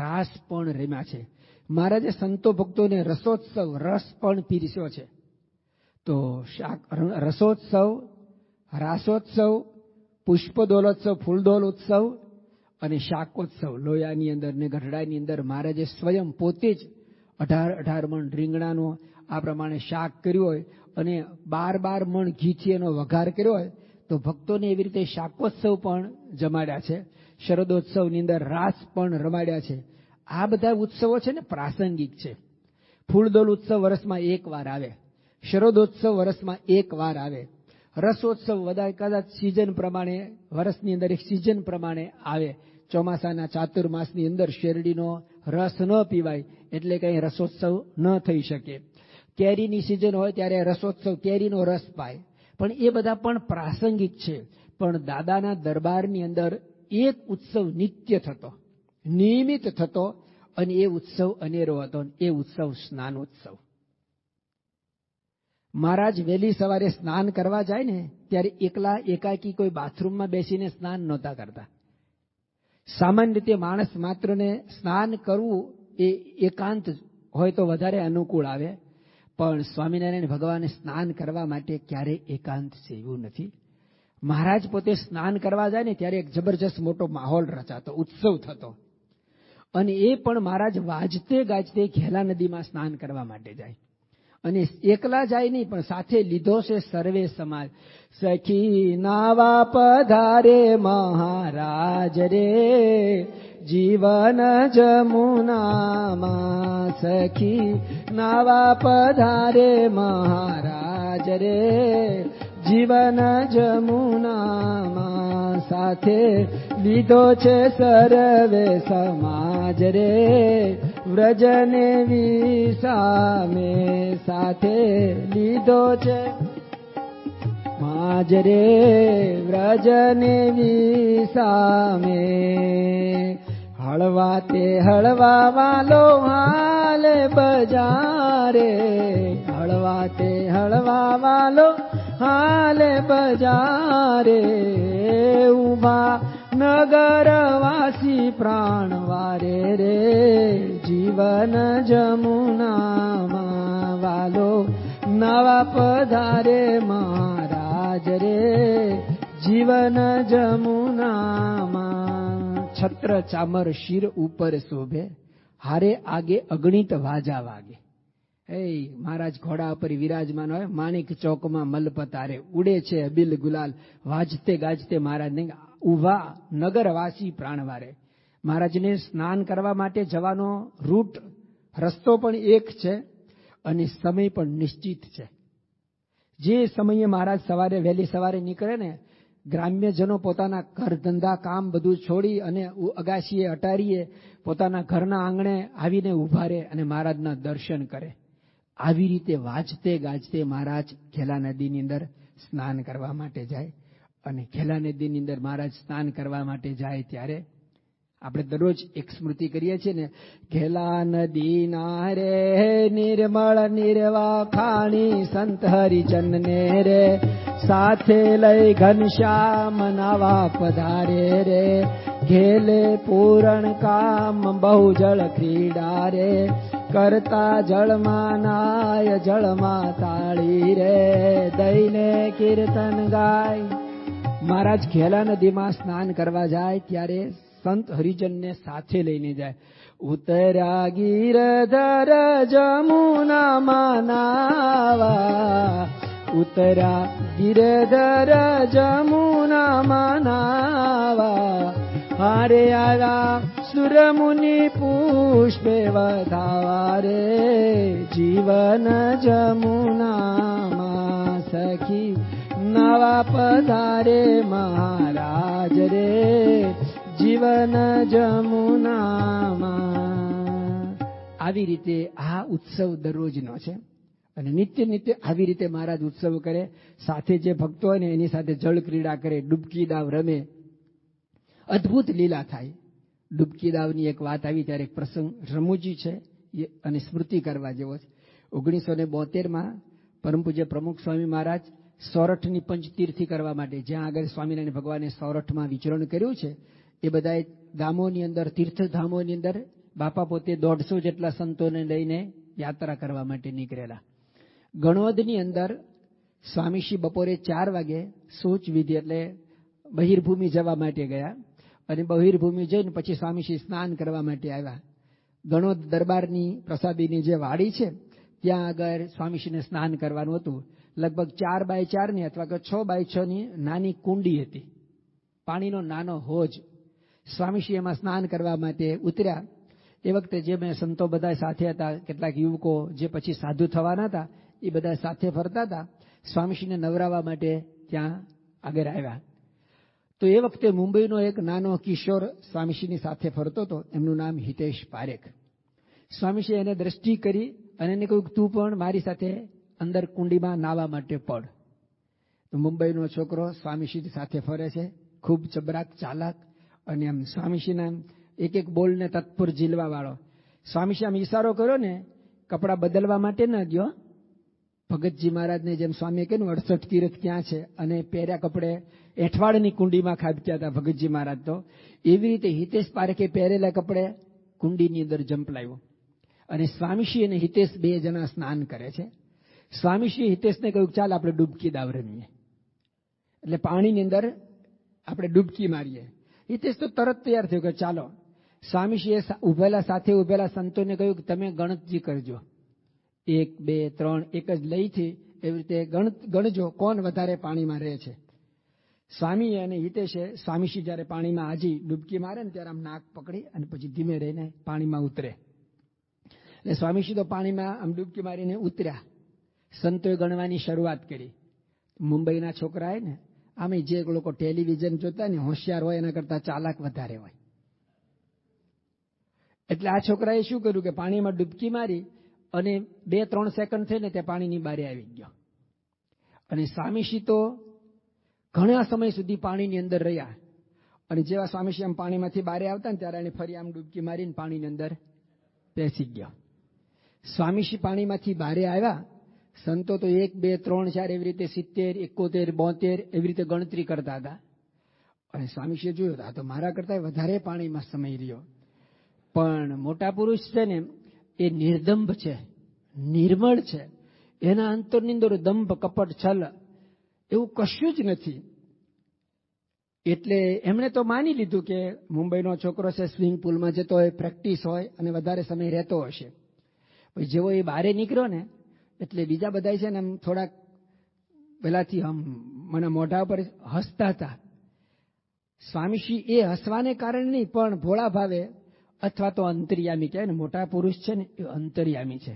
રાસ પણ રમ્યા છે. મહારાજે સંતો ભક્તોને રસોત્સવ, રસ પણ પીરસ્યો છે. તો રસોત્સવ, રાસોત્સવ, પુષ્પદોલોત્સવ, ફૂલદોલ ઉત્સવ અને શાકોત્સવ, લોયાની અંદર ને ગઢડાની અંદર મહારાજે સ્વયં પોતે જ 18 મણ રીંગણાનો આ પ્રમાણે શાક કર્યું હોય અને 12 મણ ઘીથી એનો વઘાર કર્યો હોય. તો ભક્તોને એવી રીતે શાકોત્સવ પણ જમાડ્યા છે. શરદોત્સવની અંદર રાસ પણ રમાડ્યા છે. આ બધા ઉત્સવો છે ને પ્રાસંગિક છે. ફૂલદોલ ઉત્સવ વર્ષમાં 1 વાર આવે, શરદોત્સવ વર્ષમાં 1 વાર આવે, રસોત્સવ કદાચ સિઝન પ્રમાણે વર્ષની અંદર એક સિઝન પ્રમાણે આવે. ચોમાસાના ચાતુર્માસની અંદર શેરડીનો રસ ન પીવાય એટલે કંઈ રસોત્સવ ન થઈ શકે. કેરીની સિઝન હોય ત્યારે રસોત્સવ, કેરીનો રસ પાય. પણ એ બધા પણ પ્રાસંગિક છે. પણ દાદાના દરબારની અંદર એક ઉત્સવ નિત્ય થતો, નિયમિત થતો અને એ ઉત્સવ અનેરો હતો. એ ઉત્સવ સ્નાન ઉત્સવ. મહારાજ વહેલી સવારે સ્નાન કરવા જાય ને ત્યારે એકલા એકાકી કોઈ બાથરૂમમાં બેસીને સ્નાન નહોતા કરતા. સામાન્ય રીતે માણસ માત્રને સ્નાન કરવું એ એકાંત હોય તો વધારે અનુકૂળ આવે. પણ સ્વામિનારાયણ ભગવાને સ્નાન કરવા માટે ક્યારેય એકાંત છે એવું નથી. મહારાજ પોતે સ્નાન કરવા જાય ને ત્યારે એક જબરજસ્ત મોટો માહોલ રચાતો, ઉત્સવ થતો. અને એ પણ મહારાજ વાજતે ગાજતે ઘેલા નદીમાં સ્નાન કરવા માટે જાય. અને એકલા જાય નહીં, પણ સાથે લીધો છે સર્વે સમાજ. સખી નાવા પધારે મહારાજ રે જીવન જમુનામાં. સખી નાવા પધારે મહારાજ રે જીવન જમુનામાં. સાથે લીધો છે સર્વે સમાજ રે વ્રજને વિસામે. સાથે લીધો છે માજ રે વ્રજને વિસામે. હળવા તે હળવા વાલો હાલે બજારે. હળવા તે હળવા વાલો હાલે બજારે. ઉભા નગરવાસી પ્રાણવારે રે જીવન જમુનામાં. વાલો નવા પધારે મહારાજ રે જીવન જમુનામાં. છત્ર ચામર શિર ઉપર શોભે હારે આગે અગણિત વાજા વાગે. મહારાજ ઘોડા ઉપર વિરાજમાન હોય, માણિક ચોકમાં મલપતારે ઉડે છે અબિલ ગુલાલ. વાજતે ગાજતે મહારાજ ઉભા નગરવાસી પ્રાણવારે. મહારાજને સ્નાન કરવા માટે જવાનો રૂટ, રસ્તો પણ એક છે અને સમય પણ નિશ્ચિત છે. જે સમયે મહારાજ સવારે વહેલી સવારે નીકળે ને, ગ્રામ્યજનો પોતાના ઘર ધંધા કામ બધું છોડી અને અગાશીએ અટારીએ પોતાના ઘરના આંગણે આવીને ઉભા રહે અને મહારાજના દર્શન કરે. આવી રીતે વાજતે ગાજતે મહારાજ ઘેલા નદીની અંદર સ્નાન કરવા માટે જાય. અને ઘેલા નદીની અંદર મહારાજ સ્નાન કરવા માટે જાય ત્યારે આપણે દરરોજ એક સ્મૃતિ કરીએ છીએ ને, ઘેલા નદી ના રે નિર્મળ નિર્વા ખાણી સંત હરિજનને રે સાથે લઈ ઘનશ્યામ નાવા પધારે રે. ઘેલે પૂરણ કામ બહુ જળ ક્રીડા રે કરતા જળમાં નાય જળમાં તાળી રે દઈને કીર્તન ગાય. મહારાજ ઘેલા નદીમાં સ્નાન કરવા જાય ત્યારે સંત હરિજનને સાથે લઈને જાય. ઉતર્યા ગિરધર જમુનામાં નાવા. ઉતર્યા ગિરધર જમુનામાં નાવા. હારે આવ્યા સુરમુનિ પુષ્પે વધાવા રે જીવન જમુનામાં. સખી નવા પધારે મહારાજ રે જીવન જમુનામાં. આવી રીતે આ ઉત્સવ દરરોજનો છે અને નિત્ય નિત્ય આવી રીતે મહારાજ ઉત્સવ કરે. સાથે જે ભક્તો હોય ને એની સાથે જળ ક્રીડા કરે, ડૂબકી દાવ રમે. અદ્ભુત લીલા થાય. ડૂબકી દાવની એક વાત આવી ત્યારે એક પ્રસંગ રમૂજી છે અને સ્મૃતિ કરવા જેવો છે. 1972માં પરમ પૂજ્ય પ્રમુખ સ્વામી મહારાજ સોરઠની પંચતીર્થી કરવા માટે, જ્યાં આગળ સ્વામિનારાયણ ભગવાને સોરઠમાં વિચરણ કર્યું છે, એ બધા ગામોની અંદર, તીર્થધામોની અંદર બાપા પોતે 150 જેટલા સંતોને લઈને યાત્રા કરવા માટે નીકળેલા. ગણોદની અંદર સ્વામીશ્રી બપોરે 4 વાગે શૌચ વિધિ એટલે બહિર્ભૂમિ જવા માટે ગયા અને બહિર્ભૂમિ જઈને પછી સ્વામીશ્રી સ્નાન કરવા માટે આવ્યા. ગણોદ દરબારની પ્રસાદીની જે વાડી છે ત્યાં આગળ સ્વામીશ્રીને સ્નાન કરવાનું હતું. લગભગ 4x4 ની અથવા કે 6x6 ની નાની કુંડી હતી, પાણીનો નાનો હોજ. સ્વામીશ્રી એમાં સ્નાન કરવા માટે ઉતર્યા. એ વખતે જે મેં સંતો બધા સાથે હતા, કેટલાક યુવકો જે પછી સાધુ થવાના હતા, એ બધા સાથે ફરતા હતા. સ્વામીશ્રીને નવરાવવા માટે ત્યાં આગળ આવ્યા. તો એ વખતે મુંબઈનો એક નાનો કિશોર સ્વામીશ્રીની સાથે ફરતો હતો. એમનું નામ હિતેશ પારેખ. સ્વામીશ્રીએ એને દ્રષ્ટિ કરી અને એને કહ્યું, તું પણ મારી સાથે અંદર કુંડીમાં નાવા માટે પડ. તો મુંબઈનો છોકરો સ્વામીશ્રી સાથે ફરે છે, ખૂબ ચબરાક ચાલાક અને એમ સ્વામીશ્રીના એક એક બોલને તત્પર ઝીલવા વાળો. સ્વામીશ્રી આમ ઈશારો કર્યો ને, કપડાં બદલવા માટે ન ગયો. ભગતજી મહારાજને જેમ સ્વામીએ કહ્યું 68 તીર્થ ત્યાં છે અને પહેર્યા કપડે એઠવાડની કુંડીમાં ખાબક્યા હતા ભગતજી મહારાજ. તો એવી રીતે હિતેશ પારેખે પહેરેલા કપડે કુંડીની અંદર જંપલાવ્યો અને સ્વામીશ્રી અને હિતેશ 2 જણા સ્નાન કરે છે. સ્વામીશ્રી હિતેશને કહ્યું ચાલ આપણે ડૂબકી દાવ રમીએ, એટલે પાણીની અંદર આપણે ડૂબકી મારીએ. હિતેશ તો તરત તૈયાર થયો કે ચાલો. સ્વામીશ્રીએ સાથે ઉભેલા સંતોને કહ્યું કે તમે ગણતરી કરજો, 1, 2, 3 એક જ લઈથી એવી રીતે ગણજો કોણ વધારે પાણીમાં રહે છે. સ્વામી અને હિતેશે સ્વામીશ્રી જ્યારે પાણીમાં હાજી ડૂબકી મારે ને ત્યારે આમ નાક પકડી અને પછી ધીમે રહીને પાણીમાં ઉતરે. એટલે સ્વામીશ્રી તો પાણીમાં આમ ડૂબકી મારીને ઉતર્યા. સંતોએ ગણવાની શરૂઆત કરી. મુંબઈના છોકરા ને આમે જે લોકો ટેલિવિઝન જોતા ને હોશિયાર હોય એના કરતા ચાલાક વધારે હોય. એટલે આ છોકરાએ શું કર્યું કે પાણીમાં ડૂબકી મારી અને 2-3 સેકન્ડ થઈને તે પાણીની બારે આવી ગયો. અને સ્વામીશ્રી તો ઘણા સમય સુધી પાણીની અંદર રહ્યા. અને જેવા સ્વામીશ્રી આમ પાણીમાંથી બારે આવતા ને ત્યારે એને ફરી આમ ડૂબકી મારીને પાણીની અંદર બેસી ગયો. સ્વામીશ્રી પાણીમાંથી બારે આવ્યા. સંતો તો 1, 2, 3, 4 એવી રીતે 70, 71, 72 એવી રીતે ગણતરી કરતા હતા. અને સ્વામીશ્રીએ જોયું આ તો મારા કરતા વધારે પાણીમાં સમય રહ્યો. પણ મોટા પુરુષ છે ને એ નિર્દંભ છે, નિર્મળ છે. એના અંતરની અંદર દંભ, કપટ, છલ એવું કશું જ નથી. એટલે એમણે તો માની લીધું કે મુંબઈનો છોકરો છે, સ્વિમિંગ પુલમાં જતો હોય, પ્રેક્ટિસ હોય અને વધારે સમય રહેતો હશે. પછી જેવો એ બહાર નીકળ્યો ને એટલે બીજા બધા છે ને એમ થોડાક પહેલાથી મને મોઢા ઉપર હસતા હતા. સ્વામીશ્રી એ હસવાને કારણે નહીં પણ ભોળા ભાવે અથવા તો અંતર્યામી કહેવાય ને, મોટા પુરુષ છે ને એ અંતર્યામી છે.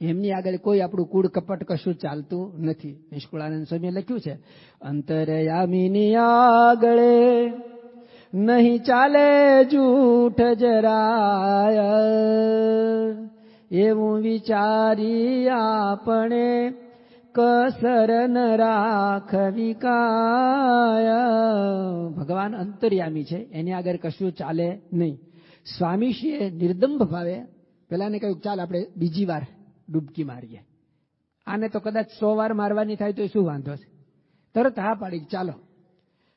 એમની આગળ કોઈ આપણું કૂડ કપટ કશું ચાલતું નથી. નિષ્કુળાનંદ સ્વામીએ લખ્યું છે, અંતર્યામીની આગળે નહીં ચાલે જૂઠ જરાય, એવું વિચારી આપણે કસર ન રાખવી કાય. ભગવાન અંતર્યામી છે, એની આગળ કશું ચાલે નહીં. સ્વામીશ્રીએ નિર્દંભ ભાવે પેલાને કહ્યું ચાલ આપણે બીજી વાર ડૂબકી મારીએ. આને તો કદાચ 100 વાર મારવાની થાય તો શું વાંધો છે. તરત હા પાડી ચાલો.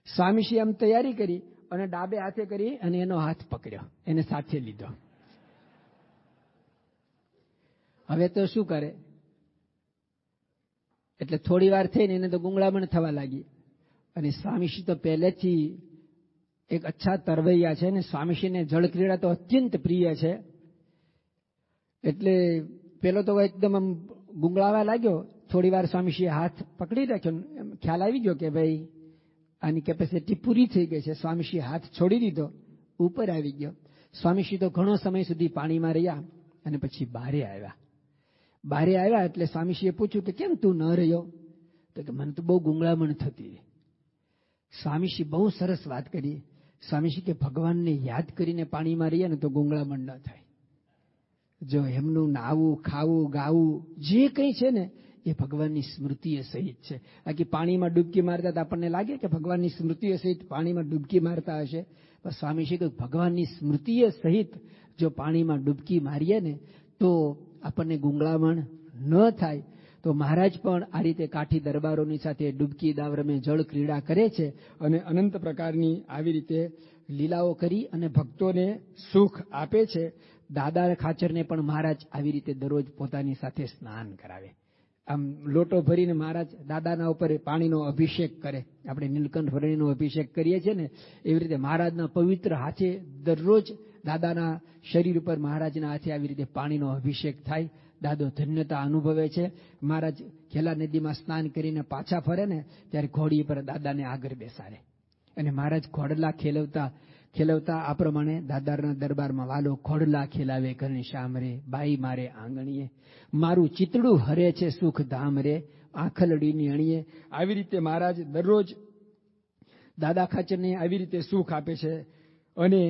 સ્વામીશ્રી આમ તૈયારી કરી અને ડાબે હાથે કરી અને એનો હાથ પકડ્યો, એને સાથે લીધો. હવે તો શું કરે, એટલે થોડી વાર થઈને એને તો ગુંગળામણ થવા લાગી. અને સ્વામીશ્રી તો પહેલેથી એક અચ્છા તરવૈયા છે ને, સ્વામીશ્રીને જળક્રીડા તો અત્યંત પ્રિય છે. એટલે પેલો તો એકદમ આમ ગુંગળાવા લાગ્યો. થોડી વાર સ્વામીશ્રીએ હાથ પકડી રાખ્યો, ખ્યાલ આવી ગયો કે ભાઈ આની કેપેસિટી પૂરી થઈ ગઈ છે. સ્વામીશ્રીએ હાથ છોડી દીધો, ઉપર આવી ગયો. સ્વામીશ્રી તો ઘણો સમય સુધી પાણીમાં રહ્યા અને પછી બહારે આવ્યા. એટલે સ્વામીશ્રીએ પૂછ્યું કે કેમ તું ન રહ્યો? તો કે મને તો બહુ ગુંગળામણ થતી. સ્વામીશ્રી બહુ સરસ વાત કરી. સ્વામીશ્રી કે ભગવાનને યાદ કરીને પાણીમાં રહીએ ને તો ગુંગળામણ ન થાય. જો એમનું નાવું, ખાવું, ગાવું જે કંઈ છે ને એ ભગવાનની સ્મૃતિએ સહિત છે. બાકી પાણીમાં ડૂબકી મારતા આપણને લાગે કે ભગવાનની સ્મૃતિએ સહિત પાણીમાં ડૂબકી મારતા હશે. પણ સ્વામીશ્રી કહ્યું ભગવાનની સ્મૃતિએ સહિત જો પાણીમાં ડૂબકી મારીએ ને તો આપણને ગુંગળામણ ન થાય. તો મહારાજ પણ આ રીતે કાઠી દરબારોની સાથે ડૂબકી દાવ રમે, જળ ક્રીડા કરે છે અને અનંત પ્રકારની આવી રીતે લીલાઓ કરી અને ભક્તોને સુખ આપે છે. દાદા ખાચરને પણ મહારાજ આવી રીતે દરરોજ પોતાની સાથે સ્નાન કરાવે. આમ લોટો ભરીને મહારાજ દાદાના ઉપર પાણીનો અભિષેક કરે. આપણે નીલકંઠ ભરણીનો અભિષેક કરીએ છીએ ને એવી રીતે મહારાજના પવિત્ર હાથે દરરોજ દાદાના શરીર ઉપર મહારાજના હાથે આવી રીતે પાણીનો અભિષેક થાય. દાદો ધન્યતા અનુભવે છે. મહારાજ ખેલા નદીમાં સ્નાન કરીને પાછા ફરે ને ત્યારે ઘોડી પર દાદાને આગળ બેસાડે અને મહારાજ ઘોડલા ખેલવતા આ પ્રમાણે દાદાના દરબારમાં વાલો ઘોડલા ખેલાવે ઘનશ્યામ રે, બાઈ મારે આંગણીએ, મારું ચિતડું હરે છે સુખ ધામ રે, આંખલડીની અણીએ. આવી રીતે મહારાજ દરરોજ દાદા ખાચરને આવી રીતે સુખ આપે છે અને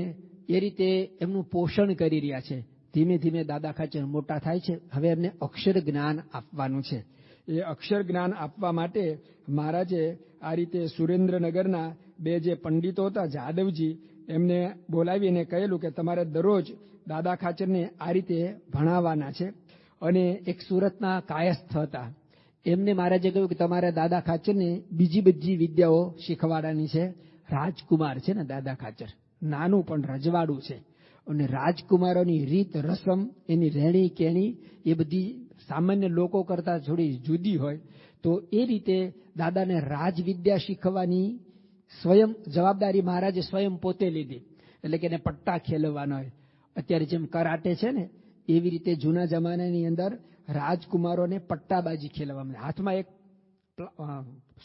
એ રીતે એમનું પોષણ કરી રહ્યા છે. ધીમે ધીમે દાદા ખાચર મોટા થાય છે. હવે એમને અક્ષર જ્ઞાન આપવાનું છે. એ અક્ષર જ્ઞાન આપવા માટે મહારાજે આ રીતે સુરેન્દ્રનગરના 2 જે પંડિતો હતા, જાદવજી, એમને બોલાવીને કહેલું કે તમારે દરરોજ દાદા ખાચરને આ રીતે ભણાવવાના છે. અને એક સુરતના કાયસ્થ હતા, એમને મહારાજે કહ્યું કે તમારે દાદા ખાચરને બીજી બધી વિદ્યાઓ શીખવાડવાની છે. રાજકુમાર છે ને દાદા ખાચર, નાનું પણ રજવાડું છે અને રાજકુમારોની રીત રસમ, એની રહેણી કેણી એ બધી સામાન્ય લોકો કરતાં થોડી જુદી હોય. તો એ રીતે દાદાને રાજવિદ્યા શીખવવાની સ્વયં જવાબદારી મહારાજે સ્વયં પોતે લીધી. એટલે કે એને પટ્ટા ખેલવવાના હોય. અત્યારે જેમ કરાટે છે ને, એવી રીતે જૂના જમાનાની અંદર રાજકુમારોને પટ્ટાબાજી ખેલવામાં. હાથમાં એક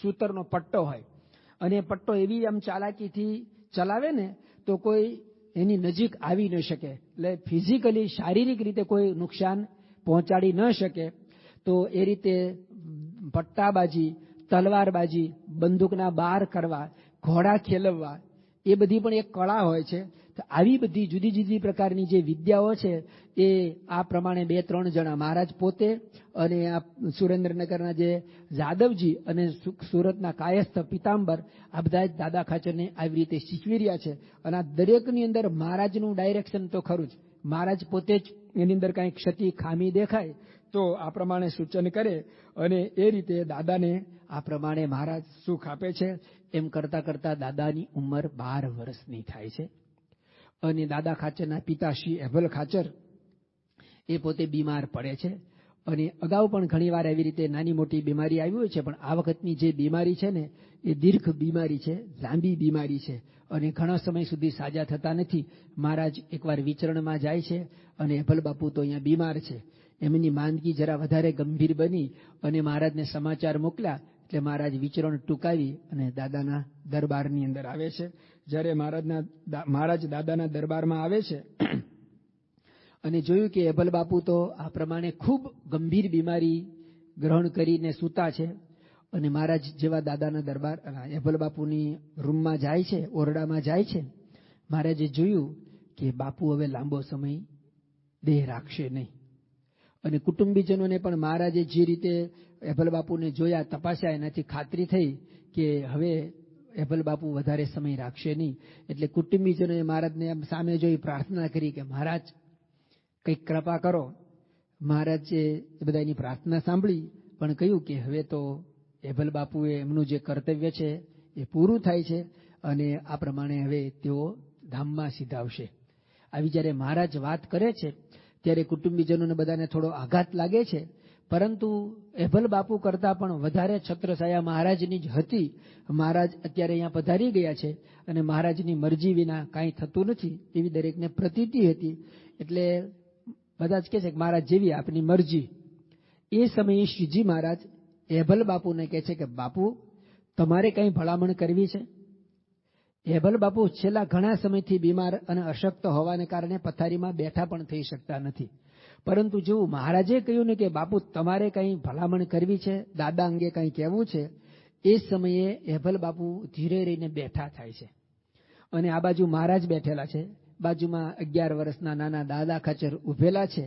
સૂતરનો પટ્ટો હોય અને એ પટ્ટો એવી આમ ચાલાકીથી ચલાવે ને તો કોઈ એની નજીક આવી ન શકે. એટલે ફિઝિકલી શારીરિક રીતે કોઈ નુકસાન પહોંચાડી ન શકે. તો એ રીતે પટ્ટાબાજી, તલવારબાજી, બંદૂકના બાર કરવા, ઘોડા ખેલવવા, એ બધી પણ એક કળા હોય છે. તો આવી બધી જુદી જુદી પ્રકારની જે વિદ્યાઓ છે એ આ પ્રમાણે 2-3 જણા મહારાજ પોતે અને આ સુરેન્દ્રનગરના જે જાદવજી અને સુરતના કાયસ્થ પિતાંબર, આ બધા જ દાદા ખાચરને આવી રીતે શીખવી રહ્યા છે. અને આ દરેકની અંદર મહારાજનું ડાયરેક્શન તો ખરું જ. મહારાજ પોતે જ એની અંદર કાંઈ ક્ષતિ ખામી દેખાય તો આ પ્રમાણે સૂચન કરે અને એ રીતે દાદાને આ પ્રમાણે મહારાજ સુખ આપે છે. એમ કરતાં કરતાં દાદાની ઉંમર 12 વર્ષની થાય છે. અને દાદા ખાચરના પિતા શ્રી એભલ ખાચર એ પોતે બીમાર પડે છે. અને અગાઉ પણ ઘણીવાર એવી રીતે નાની મોટી બીમારી આવી હોય છે, પણ આ વખતની જે બીમારી છે ને એ દીર્ઘ બીમારી છે, લાંબી બીમારી છે અને ઘણા સમય સુધી સાજા થતા નથી. મહારાજ એકવાર વિચરણમાં જાય છે અને એભલ બાપુ તો અહીંયા બીમાર છે. એમની માંદગી જરા વધારે ગંભીર બની અને મહારાજને સમાચાર મોકલ્યા. એટલે મહારાજ વિચરણ ટૂંકાવી અને દાદાના દરબારની અંદર આવે છે. જ્યારે મહારાજ દાદાના દરબારમાં આવે છે અને જોયું કે એભલ બાપુ તો આ પ્રમાણે ખૂબ ગંભીર બીમારી ગ્રહણ કરીને સૂતા છે. અને મહારાજ જેવા દાદાના દરબાર એભલ બાપુની રૂમમાં જાય છે, ઓરડામાં જાય છે, મહારાજે જોયું કે બાપુ હવે લાંબો સમય દેહ રાખશે નહીં. અને કુટુંબીજનોને પણ મહારાજે જે રીતે એભલ બાપુને જોયા, તપાસ્યા, એનાથી ખાતરી થઈ કે હવે એભલ બાપુ વધારે સમય રાખશે નહીં. એટલે કુટુંબીજનોએ મહારાજને સામે જોઈ પ્રાર્થના કરી કે મહારાજ કંઈક કૃપા કરો. મહારાજે એ બધા એની પ્રાર્થના સાંભળી પણ કહ્યું કે હવે તો એભલ બાપુએ એમનું જે કર્તવ્ય છે એ પૂરું થાય છે અને આ પ્રમાણે હવે તેઓ ધામમાં સીધાવશે. આવી જ્યારે મહારાજ વાત કરે છે ત્યારે કુટુંબીજનોને બધાને થોડો આઘાત લાગે છે. પરંતુ એભલ બાપુ કરતાં પણ વધારે છત્રછાયા મહારાજની જ હતી. મહારાજ અત્યારે અહીંયા પધારી ગયા છે અને મહારાજની મરજી વિના કાંઈ થતું નથી એવી દરેકને પ્રતીતિ હતી. એટલે બધા જ કહે છે કે મહારાજ જેવી આપની મરજી. એ સમયે શ્રીજી મહારાજ એભલ બાપુને કહે છે કે બાપુ તમારે કંઈ ભલામણ કરવી છે? એભલ બાપુ છેલ્લા ઘણા સમયથી બીમાર અને અશક્ત હોવાને કારણે પથારીમાં બેઠા પણ થઈ શકતા નથી. પરંતુ જેવું મહારાજે કહ્યું ને કે બાપુ તમારે કંઈ ભલામણ કરવી છે, દાદા અંગે કંઈ કહેવું છે, એ સમયે એભલ બાપુ ધીરે રહીને બેઠા થાય છે. અને આ બાજુ મહારાજ બેઠેલા છે, બાજુમાં 11 વર્ષના નાના દાદા ખાચર ઉભેલા છે.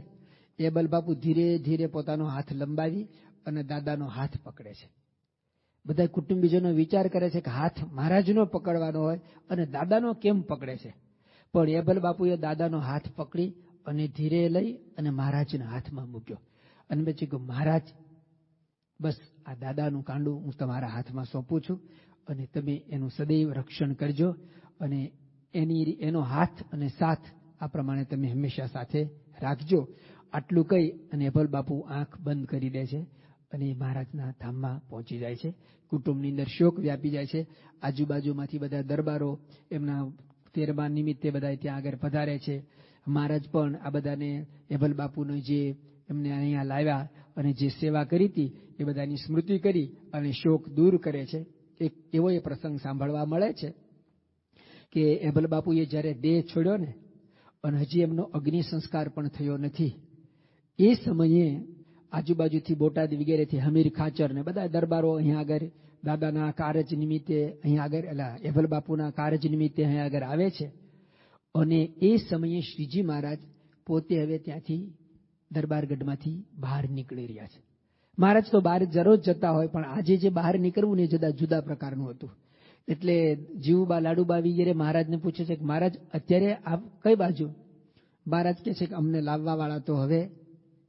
એભલ બાપુ ધીરે ધીરે પોતાનો હાથ લંબાવી અને દાદાનો હાથ પકડે છે. બધા કુટુંબીજનો વિચાર કરે છે કે હાથ મહારાજનો પકડવાનો હોય અને દાદાનો કેમ પકડે છે? પણ એભલ બાપુએ દાદાનો હાથ પકડી અને ધીરે લઈ અને મહારાજના હાથમાં મૂક્યો અને મેં કહ્યું મહારાજ બસ આ દાદાનું કાંડું હું તમારા હાથમાં સોંપું છું અને તમે એનું સદૈવ રક્ષણ કરજો અને એનો હાથ અને સાથ આ પ્રમાણે તમે હંમેશા સાથે રાખજો. આટલું કહી અને એભલ બાપુ આંખ બંધ કરી દે છે અને મહારાજના ધામમાં પહોંચી જાય છે. કુટુંબની અંદર શોક વ્યાપી જાય છે. આજુબાજુમાંથી બધા દરબારો એમના તેરબા નિમિત્તે બધા ત્યાં આગળ પધારે છે. મહારાજ પણ આ બધાને એભલ બાપુનો જે એમને અહીંયા લાવ્યા અને જે સેવા કરી હતી એ બધાની સ્મૃતિ કરી અને શોક દૂર કરે છે. એક એવો એ પ્રસંગ સાંભળવા મળે છે કે એભલ બાપુએ જ્યારે દેહ છોડ્યો ને અને હજી એમનો અગ્નિ સંસ્કાર પણ થયો નથી, એ સમયે આજુબાજુથી બોટાદ વગેરેથી હમીર ખાચર ને બધા દરબારો અહીંયા આગળ દાદાના કારજ નિમિત્તે અહીંયા આગળ એભલ બાપુના કારજ નિમિત્તે અહીંયા આગળ આવે છે. અને એ સમયે શ્રીજી મહારાજ પોતે હવે ત્યાંથી દરબારગઢમાંથી બહાર નીકળી રહ્યા છે. મહારાજ તો બહાર દરરોજ જતા હોય પણ આજે જે બહાર નીકળવું ને જુદા જુદા પ્રકારનું હતું. એટલે જીવુબા લાડુબા વગેરે મહારાજને પૂછે છે કે મહારાજ અત્યારે આપ કઈ બાજુ? મહારાજ કહે છે કે અમને લાવવા વાળા તો હવે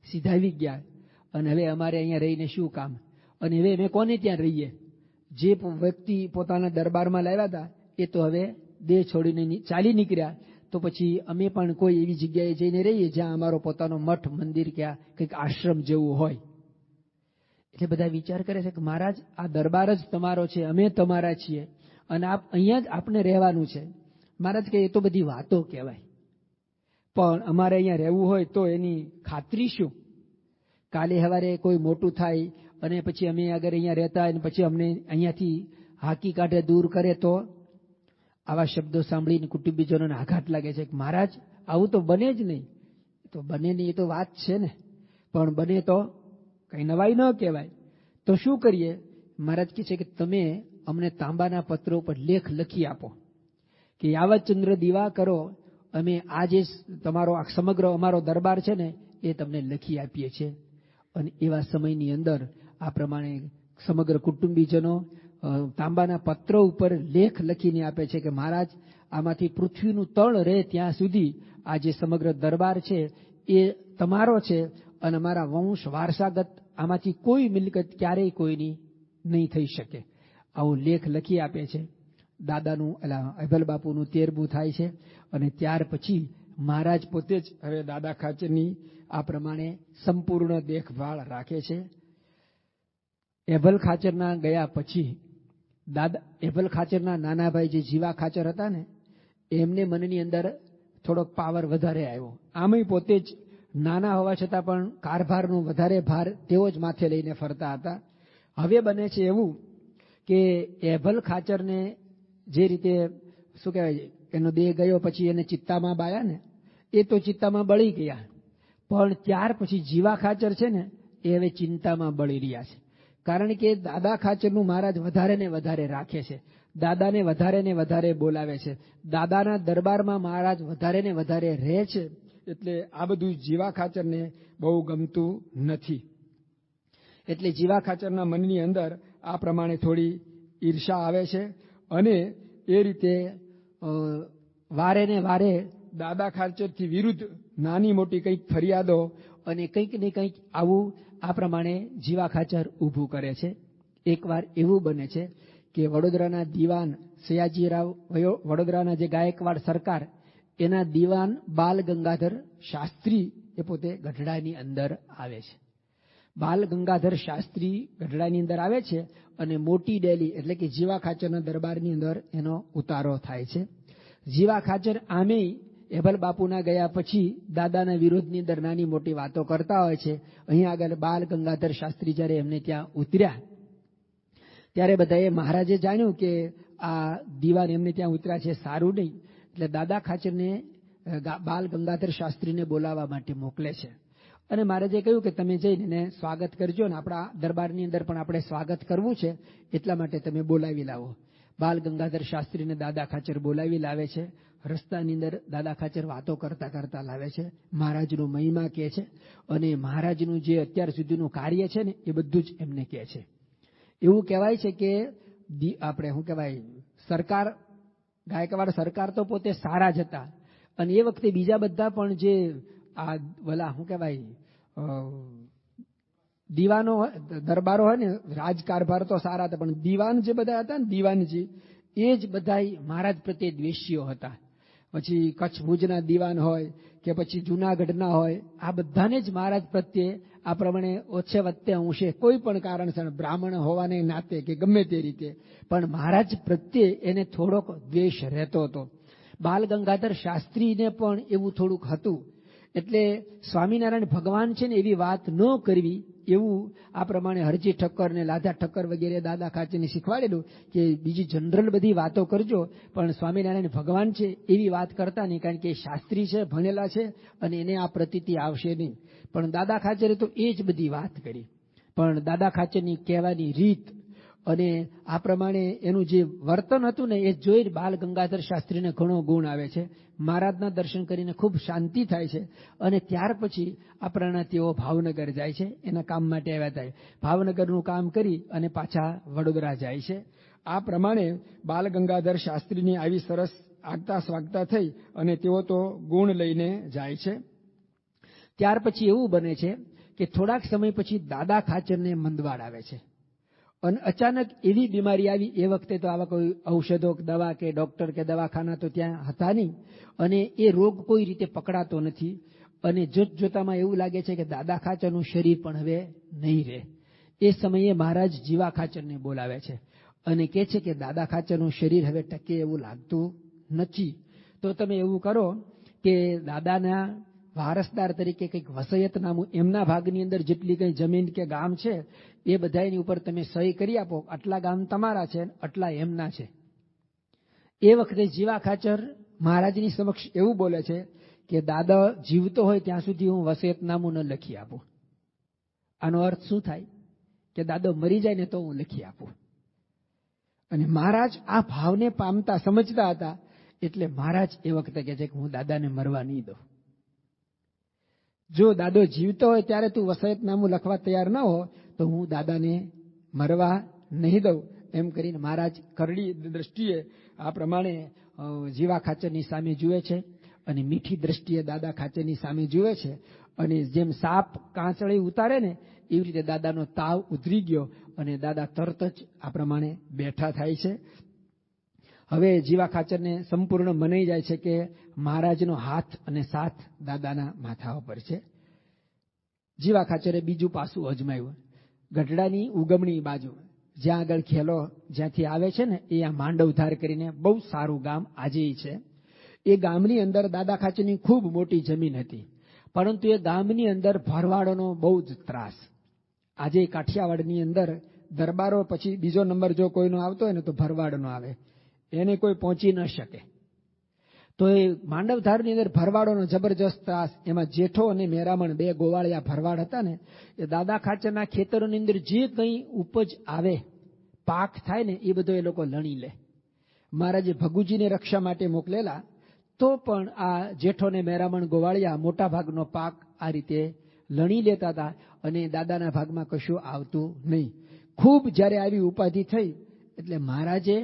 સીધાવી ગયા અને હવે અમારે અહીંયા રહીને શું કામ, અને હવે અમે કોને ત્યાં રહીએ? જે વ્યક્તિ પોતાના દરબારમાં લાવ્યા હતા એ તો હવે દેહ છોડીને ચાલી નીકળ્યા, તો પછી અમે પણ કોઈ એવી જગ્યાએ જઈને રહીએ જ્યાં અમારો પોતાનો મઠ, મંદિર કે કંઈક આશ્રમ જેવું હોય. એટલે બધા વિચાર કરે છે કે મહારાજ, આ દરબાર જ તમારો છે, અમે તમારા છીએ અને આપ અહીંયા જ આપણે રહેવાનું છે. મહારાજ કે એ તો બધી વાતો કહેવાય, પણ અમારે અહીંયા રહેવું હોય તો એની ખાતરી શું? કાલે સવારે કોઈ મોટું થાય અને પછી અમે અગર અહીંયા રહેતા અને પછી અમને અહીંયાથી હાકી કાઢે, દૂર કરે તો? આવા શબ્દો સાંભળીને કુટુંબીજનોને આઘાત લાગે છે કે મહારાજ, આવું તો બને જ નહીં. તો બને નહીં એ તો વાત છે ને, પણ બને તો કઈ નવાઈ ન કહેવાય. તો શું કરીએ? મહારાજ કહે છે કે તમે અમને તાંબાના પત્રો પર લેખ લખી આપો કે યાવતચંદ્ર દીવા કરો, અમે આ જે તમારો આ સમગ્ર અમારો દરબાર છે ને એ તમને લખી આપીએ છીએ. અને એવા સમયની અંદર આ પ્રમાણે સમગ્ર કુટુંબીજનો તાંબાના પત્રો ઉપર લેખ લખીને આપે છે કે મહારાજ, આમાંથી પૃથ્વીનું તળ રહે ત્યાં સુધી આ જે સમગ્ર દરબાર છે એ તમારો છે અને અમારા વંશ વારસાગત આમાંથી કોઈ મિલકત ક્યારેય કોઈની નહીં થઈ શકે. આવો લેખ લખી આપે છે. દાદાનું અભલ બાપુનું 13મું થાય છે અને ત્યાર પછી મહારાજ પોતે જ હવે દાદા ખાચરની આ પ્રમાણે સંપૂર્ણ દેખભાળ રાખે છે. એભલ ખાચરના ગયા પછી એભલ ખાચરના નાના ભાઈ જે જીવા ખાચર હતા ને, એમને મનની અંદર થોડોક પાવર વધારે આવ્યો. આમેય પોતે જ નાના હોવા છતાં પણ કારભારનો વધારે ભાર તેઓ જ માથે લઈને ફરતા હતા. હવે બને છે એવું કે એભલ ખાચરને જે રીતે શું કહેવાય, એનો દેહ ગયો પછી એને ચિત્તામાં બાયા ને, એ તો ચિત્તામાં બળી ગયા, પણ ત્યાર પછી જીવા ખાચર છે ને એ હવે ચિંતામાં બળી રહ્યા છે. કારણ કે દાદા ખાચરનું મહારાજ વધારે ને વધારે રાખે છે, દાદાને વધારે ને વધારે બોલાવે છે, દાદાના દરબારમાં મહારાજ વધારે ને વધારે રહે છે. એટલે આ બધું જીવા ખાચરને બહુ ગમતું નથી. એટલે જીવા ખાચરના મનની અંદર આ પ્રમાણે થોડી ઈર્ષા આવે છે અને એ રીતે વારે ને વારે દાદા ખાચરથી વિરુદ્ધ નાની મોટી કંઈક ફરિયાદો અને કંઈક ને કંઈક આવું આ પ્રમાણે જીવા ખાચર ઊભું કરે છે. એકવાર એવું બને છે કે વડોદરાના દીવાન સયાજીરાવ, વડોદરાના જે ગાયકવાડ સરકાર, એના દીવાન બાલ ગંગાધર શાસ્ત્રી એ પોતે ગઢડાની અંદર આવે છે. બાલ ગંગાધર શાસ્ત્રી ગઢડાની અંદર આવે છે અને મોટી ડેલી એટલે કે જીવા ખાચરના દરબારની અંદર એનો ઉતારો થાય છે. જીવા ખાચર આમેય એભલ બાપુના ગયા પછી દાદાના વિરોધની અંદર નાની મોટી વાતો કરતા હોય છે. અહીંયા આગળ બાલ ગંગાધર શાસ્ત્રી જ્યારે એમને ત્યાં ઉતર્યા ત્યારે બધાએ મહારાજે જાણ્યું કે આ દીવાન એમને ત્યાં ઉતર્યા છે, સારું નહીં. એટલે દાદા ખાચરને બાલ ગંગાધર શાસ્ત્રીને બોલાવવા માટે મોકલે છે અને મહારાજે કહ્યું કે તમે જઈને એને સ્વાગત કરજો ને આપણા દરબારની અંદર પણ આપણે સ્વાગત કરવું છે, એટલા માટે તમે બોલાવી લાવો. બાલ ગંગાધર શાસ્ત્રીને દાદા ખાચર બોલાવી લાવે છે. રસ્તાની અંદર દાદા ખાચર વાતો કરતા કરતા લાવે છે, મહારાજનું મહિમા કહે છે અને મહારાજનું જે અત્યાર સુધીનું કાર્ય છે ને એ બધું જ એમને કહે છે. એવું કહેવાય છે કે આપણે શું કહેવાય, સરકાર, ગાયકવાડ સરકાર તો પોતે સારા જ હતા અને એ વખતે બીજા બધા પણ જે આ વલા શું કહેવાય દીવાનો દરબારો હોય ને, રાજકારભાર તો સારા હતા, પણ દીવાન જે બધા હતા ને, દીવાનજી, એ જ બધા મહારાજ પ્રત્યે દ્વેષીઓ હતા. પછી કચ્છ ભુજના દીવાન હોય કે પછી જુનાગઢના હોય, આ બધાને જ મહારાજ પ્રત્યે આ પ્રમાણે ઓછે વત્તે અંશે કોઈ પણ કારણસર, બ્રાહ્મણ હોવાને નાતે કે ગમે તે રીતે, પણ મહારાજ પ્રત્યે એને થોડોક દ્વેષ રહેતો હતો. બાલ ગંગાધર શાસ્ત્રીને પણ એવું થોડુંક હતું. એટલે સ્વામિનારાયણ ભગવાન છે ને એવી વાત ન કરવી, એવું આ પ્રમાણે હરજી ઠક્કર ને લાધા ઠક્કર વગેરે દાદા ખાચરને શીખવાડેલું કે બીજી જનરલ બધી વાતો કરજો, પણ સ્વામિનારાયણ ભગવાન છે એવી વાત કરતા નહીં, કારણ કે શાસ્ત્રી છે, ભણેલા છે અને એને આ પ્રતીતિ આવશે નહીં. પણ દાદા ખાચરે તો એ જ બધી વાત કરી. પણ દાદા ખાચરની કહેવાની રીત અને આ પ્રમાણે એનું જે વર્તન હતું ને એ જોઈને બાલ ગંગાધર શાસ્ત્રીને ઘણો ગુણ આવે છે. મહારાજના દર્શન કરીને ખૂબ શાંતિ થાય છે અને ત્યાર પછી આ પ્રમાણે તેઓ ભાવનગર જાય છે, એના કામ માટે આવ્યા હતા. ભાવનગરનું કામ કરી અને પાછા વડોદરા જાય છે. આ પ્રમાણે બાલ ગંગાધર શાસ્ત્રીની આવી સરસ આગતા સ્વાગતા થઈ અને તેઓ તો ગુણ લઈને જાય છે. ત્યાર પછી એવું બને છે કે થોડાક સમય પછી દાદા ખાચરને મંદવાડ આવે છે અને અચાનક એવી બીમારી આવી, એ વખતે તો આવા કોઈ ઔષધો દવા કે ડોક્ટર કે દવાખાના તો ત્યાં હતા નહીં, અને એ રોગ કોઈ રીતે પકડાતો નથી. અને જોતામાં એવું લાગે છે કે દાદા ખાચરનું શરીર પણ હવે નહીં રહે. એ સમયે મહારાજ જીવા ખાચરને બોલાવે છે અને કહે છે કે દાદા ખાચરનું શરીર હવે ટકે એવું લાગતું નથી. તો તમે એવું કરો કે દાદાના વારસદાર તરીકે કંઈક વસયતનામું એમના ભાગની અંદર જેટલી કંઈ જમીન કે ગામ છે એ બધાની ઉપર તમે સહી કરી આપો. આટલા ગામ તમારા છે, આટલા એમના છે. એ વખતે જીવા ખાચર મહારાજની સમક્ષ એવું બોલે છે કે દાદા જીવતો હોય ત્યાં સુધી હું વસયતનામું ન લખી આપું. આનો અર્થ શું થાય કે દાદો મરી જાય ને તો હું લખી આપું. અને મહારાજ આ ભાવને પામતા સમજતા હતા, એટલે મહારાજ એ વખતે કહે છે કે હું દાદાને મરવા નહીં દઉં. જો દાદો જીવતો હોય ત્યારે તું વસયતનામું લખવા તૈયાર ન હો તો હું દાદાને મરવા નહીં દઉં. એમ કરીને મહારાજ કરડી દ્રષ્ટિએ આ પ્રમાણે જીવા ખાચરની સામે જુએ છે અને મીઠી દ્રષ્ટિએ દાદા ખાચરની સામે જુએ છે. અને જેમ સાપ કાંચળી ઉતારે ને એવી રીતે દાદાનો તાવ ઉતરી ગયો અને દાદા તરત જ આ પ્રમાણે બેઠા થાય છે. હવે જીવા ખાચરને સંપૂર્ણ મનાઈ જાય છે કે મહારાજનો હાથ અને સાથ દાદાના માથા ઉપર છે. જીવા ખાચરે બીજું પાસું અજમાયું. ગઢડાની ઉગમણી બાજુ જ્યાં આગળ ખેલો જ્યાંથી આવે છે ને એ આ માંડવધાર કરીને બહુ સારું ગામ આજે છે. એ ગામની અંદર દાદા ખાચરની ખૂબ મોટી જમીન હતી, પરંતુ એ ગામની અંદર ભરવાડોનો બહુ જ ત્રાસ. આજે કાઠિયાવાડની અંદર દરબારો પછી બીજો નંબર જો કોઈનો આવતો હોય ને તો ભરવાડનો આવે, એને કોઈ પહોંચી ન શકે. તો એ માંડવધારની અંદર ભરવાડોનો જબરજસ્ત ત્રાસ. એમાં જેઠો અને મેરામણ બે ગોવાળિયા ભરવાડ હતા ને, એ દાદા ખાચરના ખેતરોની અંદર જે કંઈ ઉપજ આવે, પાક થાય ને એ બધો એ લોકો લણી લે. મહારાજે ભગુજીને રક્ષા માટે મોકલેલા, તો પણ આ જેઠો ને મેરામણ ગોવાળિયા મોટા ભાગનો પાક આ રીતે લણી લેતા હતા અને દાદાના ભાગમાં કશું આવતું નહીં. ખૂબ જ્યારે આવી ઉપાધિ થઈ એટલે મહારાજે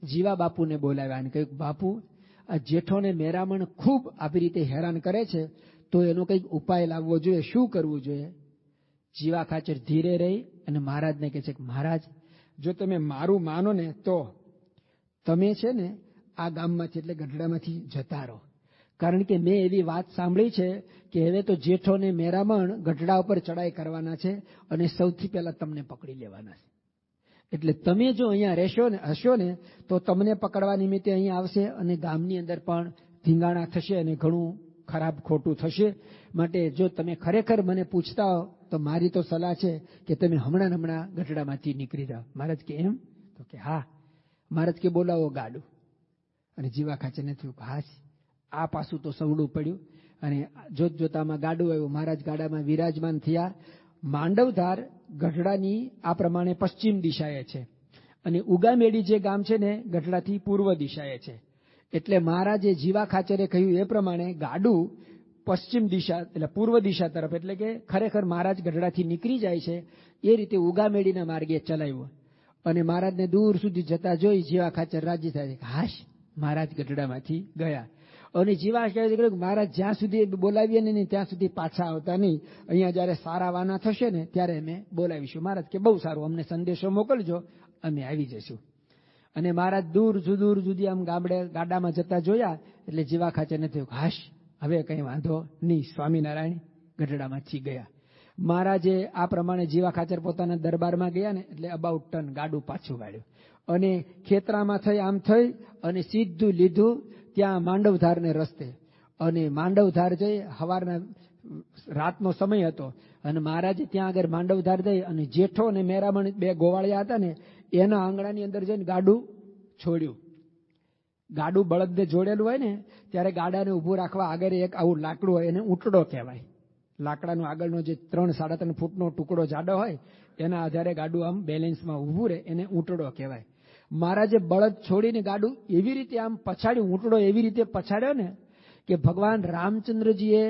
જીવા બાપુને બોલાવ્યા અને કહ્યું, બાપુ આ જેઠો ને મેરામણ ખૂબ આવી રીતે હેરાન કરે છે, તો એનો કંઈક ઉપાય લાવવો જોઈએ, શું કરવું જોઈએ? જીવા ખાચર ધીરે રહી અને મહારાજને કહે છે કે મહારાજ, જો તમે મારું માનો ને તો તમે છે ને આ ગામમાંથી એટલે ગઢડામાંથી જતા રહો. કારણ કે મેં એવી વાત સાંભળી છે કે હવે તો જેઠો ને મેરામણ ગઢડા ઉપર ચડાઈ કરવાના છે અને સૌથી પહેલા તમને પકડી લેવાના છે. એટલે તમે જો અહીંયા રહેશો ને હશો ને તો તમને પકડવા નિમિત્તે અહીંયા આવશે અને ગામની અંદર પણ ધીંગાણા થશે અને ઘણું ખરાબ ખોટું થશે. માટે જો તમે ખરેખર મને પૂછતા હો તો મારી તો સલાહ છે કે તમે હમણાં ગઢડામાંથી નીકળી જાઓ. મહારાજ કે એમ? તો કે હા. મહારાજ કે બોલાવો ગાડું. અને જીવા ખાચરને થયું હાશ, આ પાછું તો સવડું પડ્યું. અને જોતામાં ગાડું આવ્યું. મહારાજ ગાડામાં વિરાજમાન થયા. માંડવધાર ગઢડાની આ પ્રમાણે પશ્ચિમ દિશાએ છે અને ઉગામેડી જે ગામ છે ને ગઢડાથી પૂર્વ દિશાએ છે. એટલે મહારાજે જીવા ખાચરે કહ્યું એ પ્રમાણે ગાડું પશ્ચિમ દિશા એટલે પૂર્વ દિશા તરફ, એટલે કે ખરેખર મહારાજ ગઢડાથી નીકળી જાય છે એ રીતે ઉગામેડીના માર્ગે ચલાવ્યું. અને મહારાજને દૂર સુધી જતા જોઈ જીવા ખાચર રાજી થાય કે હાશ, મહારાજ ગઢડામાંથી ગયા. અને જીવા ખાચરે કહ્યું મહારાજ જ્યાં સુધી બોલાવીએ ને ત્યાં સુધી પાછા આવતા નહીં, અહીંયા જ્યારે સારા વાના થશે ને ત્યારે અમે બોલાવીશું. મહારાજ કે બહુ સારું, અમને સંદેશો મોકલજો, અમે આવી જઈશું. અને મહારાજ દૂર સુધી આમ ગાડામાં જતા જોયા એટલે જીવા ખાચરને થયું હાશ, હવે કંઈ વાંધો નહીં, સ્વામિનારાયણ ગઢડામાંથી ગયા. મહારાજે આ પ્રમાણે જીવા ખાચર પોતાના દરબારમાં ગયા ને એટલે અબાઉટ ટન ગાડું પાછું વાળ્યું અને ખેતરામાં થઈ આમ થઈ અને સીધું લીધું ત્યાં માંડવધારને રસ્તે. અને માંડવધાર જઈ સવારના રાતનો સમય હતો અને મહારાજે ત્યાં આગળ માંડવધાર જઈ અને જેઠો અને મેરામણ બે ગોવાળિયા હતા ને એના આંગણાની અંદર જઈને ગાડું છોડ્યું. ગાડું બળદને જોડેલું હોય ને ત્યારે ગાડાને ઊભું રાખવા આગળ એક આવું લાકડું હોય, એને ઊંટડો કહેવાય. લાકડાનો આગળનો જે 3-3.5 ફૂટનો ટુકડો જાડો હોય એના આધારે ગાડું આમ બેલેન્સમાં ઊભું રહે, એને ઊંટડો કહેવાય. મહારાજે બળદ છોડીને ગાડું એવી રીતે આમ પછાડ્યું, ઊંટડો એવી રીતે પછાડ્યો ને કે ભગવાન રામચંદ્રજીએ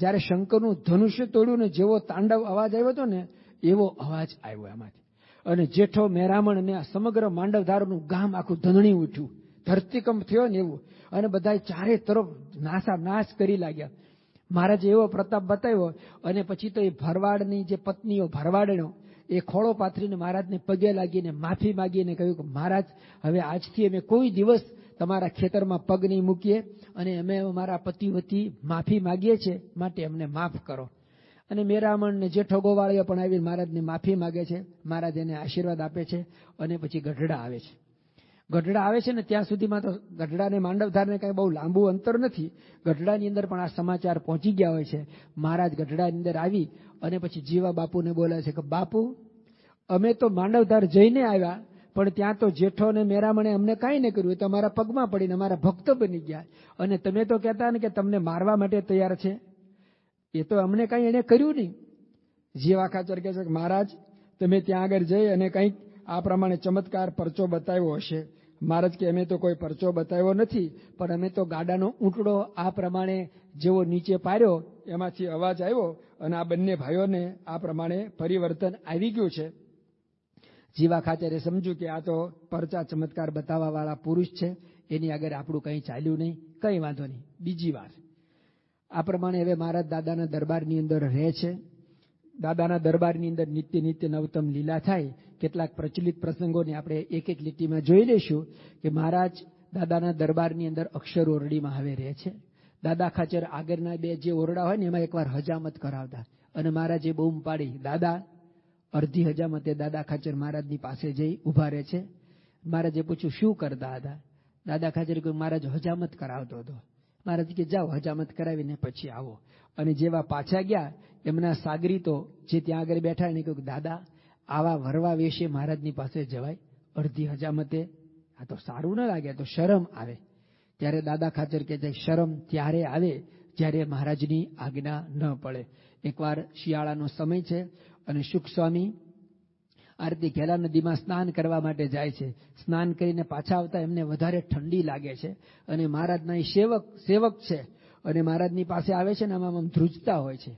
જ્યારે શંકરનું ધનુષ્ય તોડ્યું ને જેવો તાંડવ અવાજ આવ્યો હતો ને એવો અવાજ આવ્યો એમાંથી. અને જેઠો મેરામણ અને સમગ્ર માંડવધારનું ગામ આખું ધણણી ઉઠ્યું, ધરતીકંપ થયો ને એવું. અને બધા ચારે તરફ નાશ કરી લાગ્યા. મહારાજે એવો પ્રતાપ બતાવ્યો. અને પછી તો એ ભરવાડની જે પત્નીઓ ભરવાડનો એ ખોળો પાથરીને મહારાજને પગે લાગીને માફી માગીને કહ્યું કે મહારાજ, હવે આજથી અમે કોઈ દિવસ તમારા ખેતરમાં પગ નહીં મૂકીએ અને અમે અમારા પતિ વતી માફી માગીએ છીએ, માટે અમને માફ કરો. અને મેરામણ ને જેઠો ગોવાળીઓ પણ આવી મહારાજને માફી માગે છે. મહારાજ એને આશીર્વાદ આપે છે અને પછી ગઢડા આવે છે. ગઢડા આવે છે ને ત્યાં સુધીમાં તો ગઢડા ને માંડવધારને કઈ બહુ લાંબુ અંતર નથી. ગઢડાની અંદર પણ આ સમાચાર પહોંચી ગયા હોય છે. મહારાજ ગઢડાની અંદર આવી અને પછી જીવા બાપુને બોલે છે કે બાપુ, અમે તો માંડવધાર જઈને આવ્યા, પણ ત્યાં તો જેઠો ને મેરામણે અમને કાંઈ નહીં કર્યું. એ તો અમારા પગમાં પડીને અમારા ભક્ત બની ગયા, અને તમે તો કહેતા ને કે તમને મારવા માટે તૈયાર છે. એ તો અમને કાંઈ એને કર્યું નહીં. જીવા ખાચર કહે છે કે મહારાજ, તમે ત્યાં આગળ જઈ અને કંઈક આ પ્રમાણે ચમત્કાર પરચો બતાવ્યો હશે. મહારાજ કે અમે તો કોઈ પરચો બતાવ્યો નથી, પણ અમે તો ગાડાનો ઊંટડો આ પ્રમાણે જેવો નીચે પાડ્યો એમાંથી અવાજ આવ્યો અને આ બંને ભાઈઓને આ પ્રમાણે પરિવર્તન આવી ગયું છે. જીવા ખાચરે સમજ્યું કે આ તો પરચા ચમત્કાર બતાવવા વાળા પુરુષ છે, એની આગળ આપણું કંઈ ચાલ્યું નહીં, કંઈ વાંધો નહીં, બીજી વાર. આ પ્રમાણે હવે મહારાજ દાદાના દરબારની અંદર રહે છે. દાદાના દરબારની અંદર નિત્ય નવતમ લીલા થાય. કેટલાક પ્રચલિત પ્રસંગોને આપણે એક એક લીટીમાં જોઈ લઈશું કે મહારાજ દાદાના દરબારની અંદર અક્ષર ઓરડીમાં હવે રહે છે. દાદા ખાચર આગળના બે જે ઓરડા હોય ને એમાં એકવાર હજામત કરાવતા અને મહારાજે બૂમ પાડી દાદા. અડધી હજામતે દાદા ખાચર મહારાજની પાસે જઈ ઉભા રહે છે. મહારાજે પૂછ્યું શું કરતા હતા? દાદા ખાચરે કહ્યું મહારાજ હજામત કરાવતો હતો. મહારાજ કે જાઓ હજામત કરાવીને પછી આવો. અને જેવા પાછા ગયા એમના સાગરીતો જે ત્યાં આગળ બેઠા એને કહ્યું દાદા, આવા વરવા વેશે મહારાજની પાસે જવાય અડધી હજામતે? આ તો સારું ન લાગે, તો શરમ આવે. ત્યારે દાદા ખાચર કહે છે શરમ ત્યારે આવે જ્યારે મહારાજની આજ્ઞા ન પડે. એકવાર શિયાળાનો સમય છે અને શુક સ્વામી આ રીતે ઘેલા નદીમાં સ્નાન કરવા માટે જાય છે. સ્નાન કરીને પાછા આવતા એમને વધારે ઠંડી લાગે છે અને મહારાજના એ સેવક છે અને મહારાજની પાસે આવે છે ને આમ ધ્રુજતા હોય છે.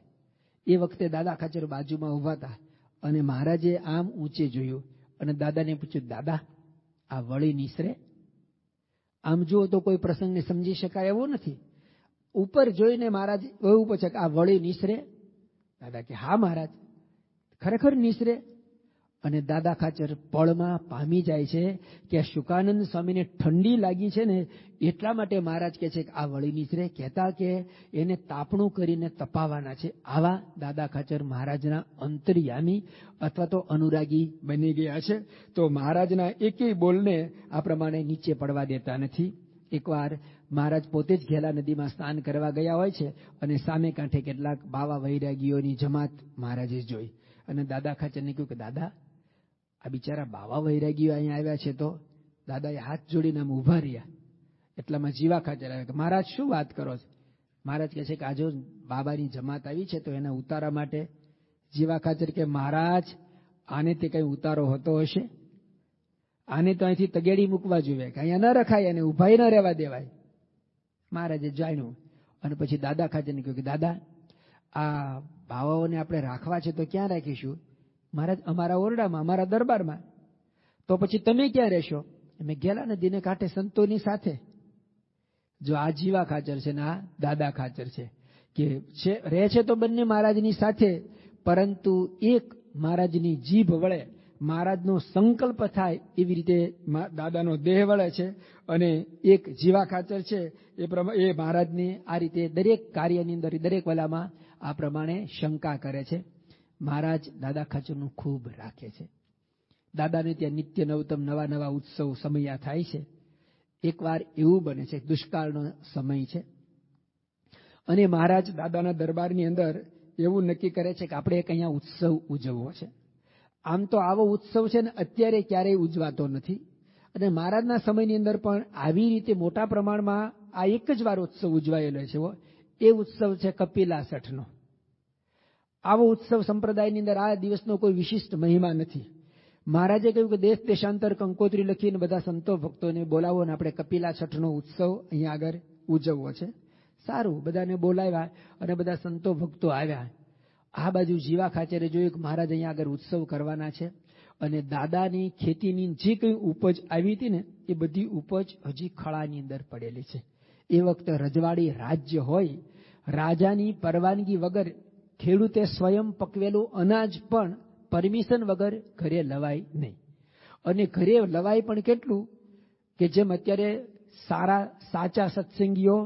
એ વખતે દાદા ખાચર બાજુમાં ઉભા હતા અને મહારાજે આમ ઊંચે જોયું અને દાદાને પૂછ્યું દાદા, આ વળી નિસરે? આમ જુઓ તો કોઈ પ્રસંગને સમજી શકાય એવો નથી. ઉપર જોઈને મહારાજ એવું પૂછે કે આ વળી નિસરે? દાદા કે હા મહારાજ, ખરેખર નિસરે. અને દાદા ખાચર પળમાં પામી જાય છે કે શુકાનંદ સ્વામીને ઠંડી લાગી છે ને એટલા માટે મહારાજ કહે છે કે આ વળી નિસરે, કહેતા કે એને તાપણું કરીને તપાવવાના છે. આવા દાદા ખાચર મહારાજના અંતર્યામી અથવા તો અનુરાગી બની ગયા છે. તો મહારાજના એકેય બોલને આ પ્રમાણે નીચે પડવા દેતા નથી. એકવાર મહારાજ પોતે જ ઘેલા નદીમાં સ્નાન કરવા ગયા હોય છે અને સામે કાંઠે કેટલાક બાવા વૈરાગીઓની જમાત મહારાજે જોઈ અને દાદા ખાચરને કહ્યું કે દાદા, આ બિચારા બાવા વૈરાગીઓ અહીંયા આવ્યા છે. તો દાદાએ હાથ જોડીને આમ ઉભા રહ્યા. એટલામાં જીવા ખાચર આવ્યા કે મહારાજ શું વાત કરો છો? મહારાજ કહે છે કે આજો બાબાની જમાત આવી છે તો એના ઉતારા માટે. જીવા ખાચર કે મહારાજ, આને તે કઈ ઉતારો હોતો હશે? આને તો અહીંથી તગેડી મૂકવા જોઈએ, કે અહીંયા ન રખાય અને ઉભાઈ ન રહેવા દેવાય. મહારાજે જાણ્યું અને પછી દાદા ખાચરને કહ્યું કે દાદા, આ બાવાઓને આપણે રાખવા છે તો ક્યાં રાખીશું? મહારાજ અમારા ઓરડામાં, અમારા દરબારમાં. તો પછી તમે ક્યાં રહેશો? અમે ઘેલા નદીને કાંઠે સંતોની સાથે. જો આ જીવા ખાચર છે ને આ દાદા ખાચર છે કે રહે છે તો બંને મહારાજની સાથે, પરંતુ એક મહારાજની જીભ વળે, મહારાજનો સંકલ્પ થાય એવી રીતે દાદાનો દેહ વળે છે. અને એક જીવા ખાચર છે એ મહારાજની આ રીતે દરેક કાર્યની અંદર, દરેક વલામાં આ પ્રમાણે શંકા કરે છે. મહારાજ દાદા ખાચરનું ખૂબ રાખે છે. દાદાને ત્યાં નિત્ય નવતમ નવા નવા ઉત્સવ સમયા થાય છે. એકવાર એવું બને છે, દુષ્કાળનો સમય છે અને મહારાજ દાદાના દરબારની અંદર એવું નક્કી કરે છે કે આપણે એક અહીંયા ઉત્સવ ઉજવવો છે. આમ તો આવો ઉત્સવ છે ને અત્યારે ક્યારેય ઉજવાતો નથી અને મહારાજના સમયની અંદર પણ આવી રીતે મોટા પ્રમાણમાં આ એક જ વાર ઉત્સવ ઉજવાયેલો છે. એ ઉત્સવ છે કપિલા છઠનો. આવો ઉત્સવ સંપ્રદાયની અંદર આ દિવસનો કોઈ વિશિષ્ટ મહિમા નથી. મહારાજે કહ્યું કે દેશ દેશાંતર કંકોત્રી લખીને બધા સંતો ભક્તોને બોલાવો અને આપણે કપિલા છઠનો ઉત્સવ અહીંયા આગળ ઉજવવો છે. સારું, બધાને બોલાવ્યા અને બધા સંતો ભક્તો આવ્યા. આ બાજુ જીવા ખાચરે જોયું કે મહારાજ અહીંયા આગળ ઉત્સવ કરવાના છે અને દાદાની ખેતીની જે કંઈ ઉપજ આવી હતી ને એ બધી ઉપજ હજી ખળાની અંદર પડેલી છે. એ વખતે રજવાડી રાજ્ય હોય, રાજાની પરવાનગી વગર ખેડૂતે સ્વયં પકવેલું અનાજ પણ પરમિશન વગર ઘરે લવાય નહીં. અને ઘરે લવાય પણ કેટલું કે જેમ અત્યારે સાચા સત્સંગીઓ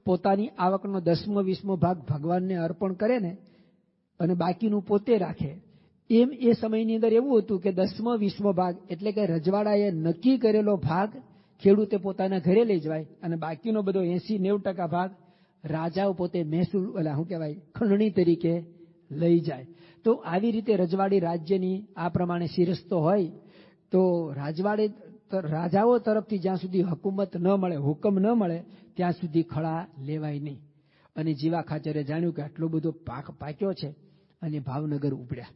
પોતાની આવકનો 10મો 20મો ભાગ ભગવાનને અર્પણ કરે ને અને બાકીનું પોતે રાખે, એમ એ સમયની અંદર એવું હતું કે 10મો 20મો ભાગ એટલે કે રજવાડાએ નક્કી કરેલો ભાગ ખેડૂતે પોતાના ઘરે લઈ જવાય અને બાકીનો બધો 80-90% ભાગ રાજાઓ પોતે મહેસૂલ શું કહેવાય ખંડણી તરીકે લઈ જાય. તો આવી રીતે રજવાડી રાજ્યની આ પ્રમાણે શિરસ્તો હોય તો રાજાઓ તરફથી જ્યાં સુધી હુકુમત ન મળે, હુકમ ન મળે ત્યાં સુધી ખળા લેવાય નહીં. અને જીવા ખાચરે જાણ્યું કે આટલો બધો પાક પાક્યો છે અને ભાવનગર ઉપડ્યા.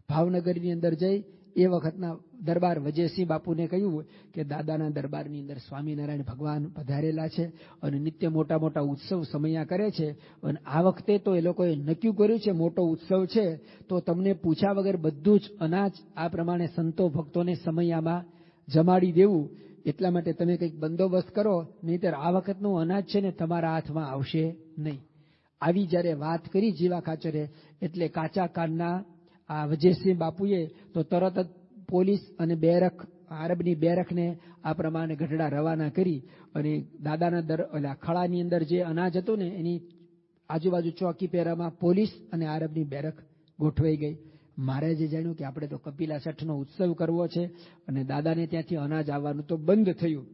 ભાવનગરની અંદર જઈ એ વખતના દરબાર વજયસિંહ બાપુને કહ્યું કે દાદાના દરબારની અંદર સ્વામિનારાયણ ભગવાન પધારેલા છે અને નિત્ય મોટા મોટા ઉત્સવ સમયા કરે છે અને આ વખતે તો એ લોકોએ નક્કી કર્યું છે મોટો ઉત્સવ છે તો તમને પૂછ્યા વગર બધું જ અનાજ આ પ્રમાણે સંતો ભક્તોને સમયામાં જમાડી દેવું, એટલા માટે તમે કંઈક બંદોબસ્ત કરો, નહીંતર આ વખતનું અનાજ છે ને તમારા હાથમાં આવશે નહીં. આવી જ્યારે વાત કરી જીવા ખાચરે એટલે કાચા કાનના આ વજયસિંહ બાપુએ તો તરત જ પોલીસ અને બેરક, આરબની બેરકને આ પ્રમાણે ગઢડા રવાના કરી અને દાદાના ખળાની અંદર જે અનાજ હતું ને એની આજુબાજુ ચોકી પેરામાં પોલીસ અને આરબની બેરક ગોઠવાઈ ગઈ. મહારાજે જાણ્યું કે આપણે તો કપિલા છઠનો ઉત્સવ કરવો છે અને દાદાને ત્યાંથી અનાજ આવવાનું તો બંધ થયું.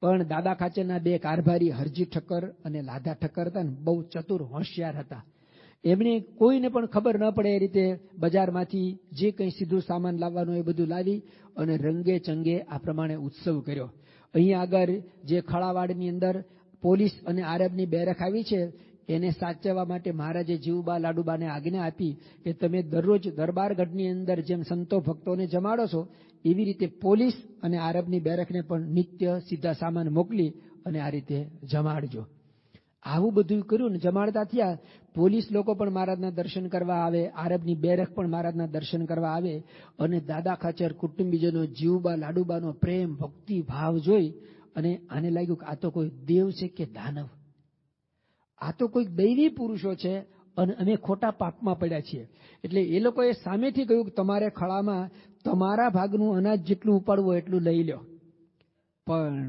પણ દાદા ખાચરના 2 કારભારી હરજી ઠક્કર અને લાધા ઠક્કર હતા ને બહુ ચતુર હોશિયાર હતા. એમણે કોઈને પણ ખબર ન પડે એ રીતે બજારમાંથી જે કંઈ સીધું સામાન લાવવાનું એ બધું લાવી અને રંગે ચંગે આ પ્રમાણે ઉત્સવ કર્યો. અહીંયા આગળ જે ખળાવાડની અંદર પોલીસ અને આરબની બેરક આવી છે એને સાચવવા માટે મહારાજે જીવબા લાડુબાને આજ્ઞા આપી કે તમે દરરોજ દરબારગઢની અંદર જેમ સંતો ભક્તોને જમાડો છો એવી રીતે પોલીસ અને આરબની બેરકને પણ નિત્ય સીધા સામાન મોકલી અને આ રીતે જમાડજો. આવું બધું કર્યું ને જમાડતા થયા. પોલીસ લોકો પણ મહારાજના દર્શન કરવા આવે, આરબની બેરક પણ મહારાજના દર્શન કરવા આવે અને દાદા ખાચર કુટુંબીજનો જીવબા લાડુબાનો પ્રેમ ભક્તિ ભાવ જોઈ અને આને લાગ્યું કે આ તો કોઈ દેવ છે કે દાનવ, આ તો કોઈ દૈવી પુરુષો છે અને અમે ખોટા પાપમાં પડ્યા છીએ. એટલે એ લોકોએ સામેથી કહ્યું કે તમારે ખળામાં તમારા ભાગનું અનાજ જેટલું ઉપાડવું એટલું લઈ લો, પણ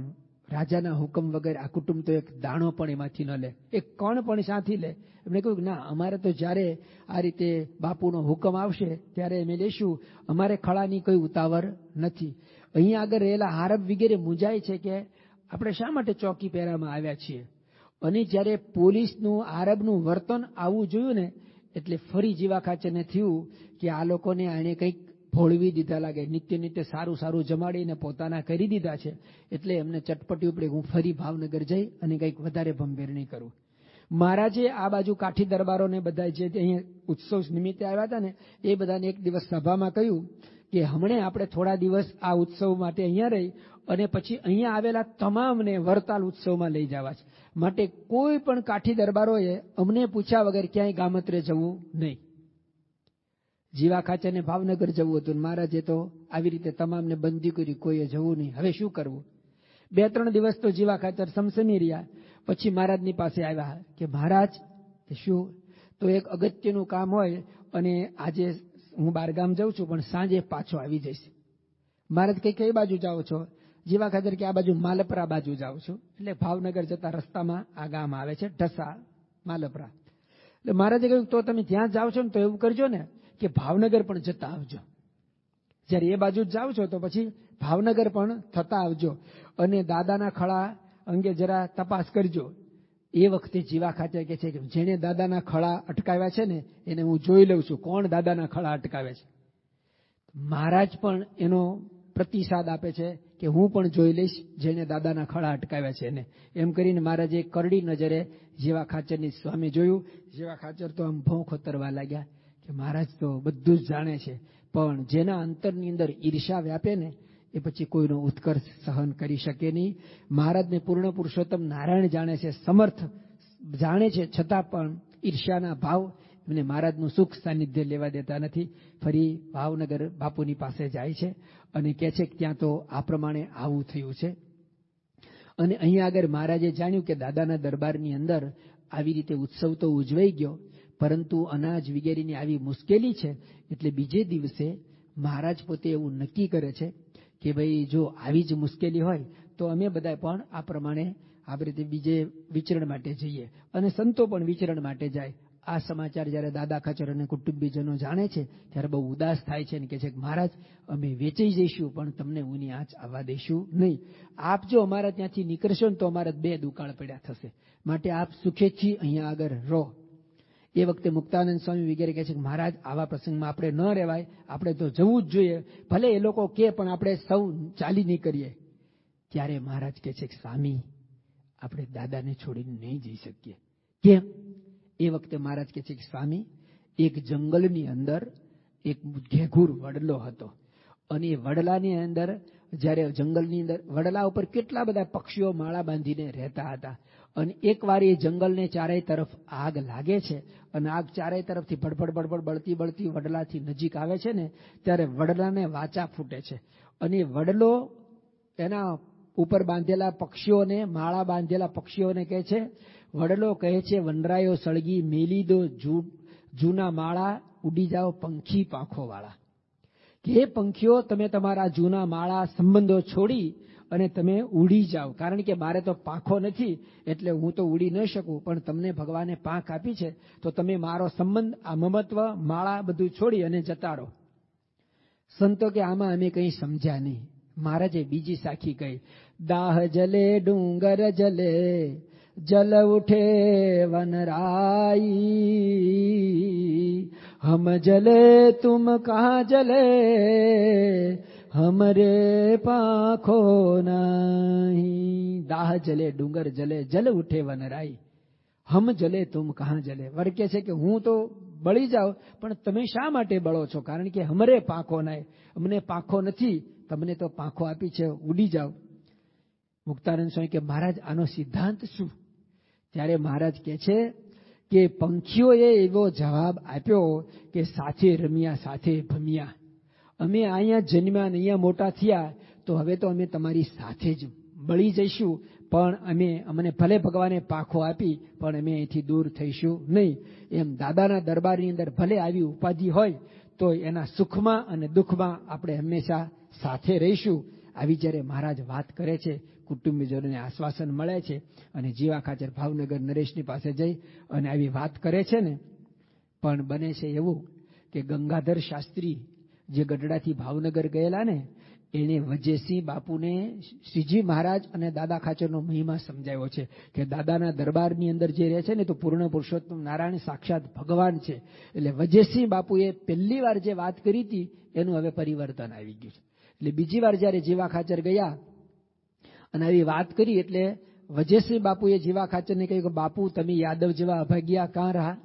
રાજાના હુકમ વગર આ કુટુંબ તો એક દાણો પણ એમાંથી ન લે, એક કણ પણ સાથી લે. એમણે કહ્યું ના, અમારે તો જ્યારે આ રીતે બાપુનો હુકમ આવશે ત્યારે અમે લેશું, અમારે ખળાની કોઈ ઉતાવળ નથી. અહીંયા આગળ રહેલા આરબ વગેરે મૂંઝાય છે કે આપણે શા માટે ચોકી પહેરામાં આવ્યા છીએ. અને જ્યારે પોલીસનું આરબનું વર્તન આવું જોયું ને એટલે ફરી જીવા ખાચરને થયું કે આ લોકોને આણે કંઈક ભોળવી દીધા લાગે, નિત્ય સારું સારું જમાડીને પોતાના કરી દીધા છે. એટલે એમને ચટપટી ઉપડે, હું ફરી ભાવનગર જઈ અને કંઈક વધારે ભંભેરણી કરું. મહારાજે આ બાજુ કાઠી દરબારોને બધા જે અહીંયા ઉત્સવ નિમિત્તે આવ્યા હતા ને એ બધાને એક દિવસ સભામાં કહ્યું કે હમણે આપણે થોડા દિવસ આ ઉત્સવ માટે અહીંયા રહી અને પછી અહીંયા આવેલા તમામને વરતાલ ઉત્સવમાં લઈ જવા છે. માટે કોઈ પણ કાઠી દરબારોએ અમને પૂછ્યા વગર ક્યાંય ગામત્રે જવું નહીં. જીવા ખાચરને ભાવનગર જવું હતું, મહારાજે તો આવી રીતે તમામને બંધી કરી, કોઈએ જવું નહીં. હવે શું કરવું? 2-3 દિવસ તો જીવા ખાચર સમસમી રહ્યા. પછી મહારાજની પાસે આવ્યા કે મહારાજ શું, તો એક અગત્યનું કામ હોય અને આજે હું બહારગામ જાઉં છું પણ સાંજે પાછો આવી જઈશ. મહારાજ કઈ બાજુ જાઓ છો? જીવા ખાચર કે આ બાજુ માલપરા બાજુ જાઉં છું. એટલે ભાવનગર જતા રસ્તામાં આ ગામ આવે છે ઢસા માલપરા. એટલે મહારાજે કહ્યું તો તમે ત્યાં જાઓ છો ને તો એવું કરજો ને કે ભાવનગર પણ જતા આવજો. જ્યારે એ બાજુ જાઓ છો તો પછી ભાવનગર પણ થતા આવજો અને દાદાના ખળા અંગે જરા તપાસ કરજો. એ વખતે જીવા ખાચર કહે છે કે જેણે દાદાના ખળા અટકાવ્યા છે ને એને હું જોઈ લઉં છું, કોણ દાદાના ખળા અટકાવે છે. મહારાજ પણ એનો પ્રતિસાદ આપે છે કે હું પણ જોઈ લઈશ જેને દાદાના ખળા અટકાવ્યા છે એને. એમ કરીને મહારાજે કરડી નજરે જીવા ખાચરની સામે જોયું. જીવા ખાચર તો આમ ભોંખ તરવા લાગ્યા કે મહારાજ તો બધું જ જાણે છે, પણ જેના અંતરની અંદર ઈર્ષા વ્યાપે ને એ પછી કોઈનો ઉત્કર્ષ સહન કરી શકે નહીં. મહારાજને પૂર્ણ પુરુષોત્તમ નારાયણ જાણે છે, સમર્થ જાણે છે, છતાં પણ ઈર્ષાના ભાવ એમને મહારાજનું સુખ સાનિધ્ય લેવા દેતા નથી. ફરી ભાવનગર બાપુની પાસે જાય છે અને કહે છે કે ત્યાં તો આ પ્રમાણે આવું થયું છે. અને અહીંયા આગળ મહારાજે જાણ્યું કે દાદાના દરબારની અંદર આવી રીતે ઉત્સવ તો ઉજવાઈ ગયો, પરંતુ અનાજ વગેરેની આવી મુશ્કેલી છે એટલે બીજે દિવસે મહારાજ પોતે એવું નક્કી કરે છે કે ભાઈ જો આવી જ મુશ્કેલી હોય તો અમે બધા પણ આ પ્રમાણે આવી રીતે બીજે વિચરણ માટે જઈએ અને સંતો પણ વિચરણ માટે જાય. આ સમાચાર જ્યારે દાદા ખાચર અને કુટુંબીજનો જાણે છે ત્યારે બહુ ઉદાસ થાય છે અને કહે છે કે મહારાજ અમે વેચાઈ જઈશું પણ તમને ઊની આંચ આવવા દઈશું નહીં. આપ જો અમારા ત્યાંથી નીકળશો ને તો અમારા 2 દુકાળ પડ્યા થશે, માટે આપ સુખેથી અહીંયા આગળ રહો. એ વખતે મુક્તાનંદ સ્વામી વગેરે કહે છે કે મહારાજ આવા પ્રસંગમાં આપણે ન રહેવાય, આપણે તો જવું જ જોઈએ, ભલે એ લોકો કહે પણ આપણે સૌ ચાલી નીકળીએ. ત્યારે મહારાજ કહે છે કે સ્વામી આપણે દાદાને છોડીને નહીં જઈ શકીએ. કેમ? એ વખતે મહારાજ કહે છે કે સ્વામી એક જંગલની અંદર એક ઘેઘુર વડલો હતો અને એ વડલાની અંદર જ્યારે જંગલની અંદર વડલા ઉપર કેટલા બધા પક્ષીઓ માળા બાંધીને રહેતા હતા અને એકવાર એ જંગલને ચારેય તરફ આગ લાગે છે અને આગ ચારેય તરફથી ભડભડ ભડભડ બળતી બળતી વડલાથી નજીક આવે છે ને ત્યારે વડલાને વાચા ફૂટે છે અને વડલો એના ઉપર બાંધેલા પક્ષીઓને માળા બાંધેલા પક્ષીઓને કહે છે, વડલો કહે છે વનરાયો સળગી મેલી દો જૂના માળા, ઉડી જાઓ પંખી પાંખો વાળા. કે હે પંખીઓ તમે તમારા જૂના માળા સંબંધો છોડી અને તમે ઉડી જાઓ, કારણ કે મારે તો પાંખો નથી એટલે હું તો ઉડી ન શકું, પણ તમને ભગવાને પાંખ આપી છે તો તમે મારો સંબંધ આ મમત્વ માળા બધું છોડી અને જતા રહો. સંતો કે આમાં અમે કંઈ સમજ્યા નહીં. મહારાજે બીજી સાખી કહી, દાહ જલે ડુંગર જલે જલ ઉઠે વનરાઈ, હમ જલે તુમ કહા જલે હમરે પાંખો નહીં. દાહ જલે ડુંગર જલે જલ ઉઠે વનરાઈ, હમ જલે તુમ કહા જલે. વળકે છે કે હું તો બળી જાઉં પણ તમે શા માટે બળો છો? કારણ કે હમરે પાંખો નહીં, અમને પાંખો નથી, તમને તો પાંખો આપી છે, ઉડી જાઓ. મુક્તાનંદ સ્વામી કે મહારાજ આનો સિદ્ધાંત શું? ત્યારે મહારાજ કહે છે કે પંખીઓએ એવો જવાબ આપ્યો કે સાથે રમ્યા સાથે ભમ્યા, અમે અહીંયા જન્મ્યા ને અહીંયા મોટા થયા તો હવે તો અમે તમારી સાથે જ બળી જઈશું, પણ અમને ભલે ભગવાને પાંખો આપી પણ અમે અહીંથી દૂર થઈશું નહીં. એમ દાદાના દરબારની અંદર ભલે આવી ઉપાધિ હોય તો એના સુખમાં અને દુઃખમાં આપણે હંમેશા સાથે રહીશું. આવી જ્યારે મહારાજ વાત કરે છે, કુટુંબીજનોને આશ્વાસન મળે છે અને જીવા ખાચર ભાવનગર નરેશની પાસે જઈ અને આવી વાત કરે છે ને, પણ બને છે એવું કે ગંગાધર શાસ્ત્રી જે ગઢડાથી ભાવનગર ગયેલા ને એણે વજયસિંહ બાપુને શ્રીજી મહારાજ અને દાદા ખાચરનો મહિમા સમજાવ્યો છે કે દાદાના દરબારની અંદર જે રહે છે ને તો પૂર્ણ પુરુષોત્તમ નારાયણ સાક્ષાત ભગવાન છે. એટલે વજયસિંહ બાપુએ પહેલી વાર જે વાત કરી હતી એનું હવે પરિવર્તન આવી ગયું છે. એટલે બીજી વાર જ્યારે જીવા ખાચર ગયા અને આવી વાત કરી એટલે વજયસિંહ બાપુએ જીવા ખાચરને કહ્યું કે બાપુ તમે યાદવ જેવા અભાગ્યા કાં રહા?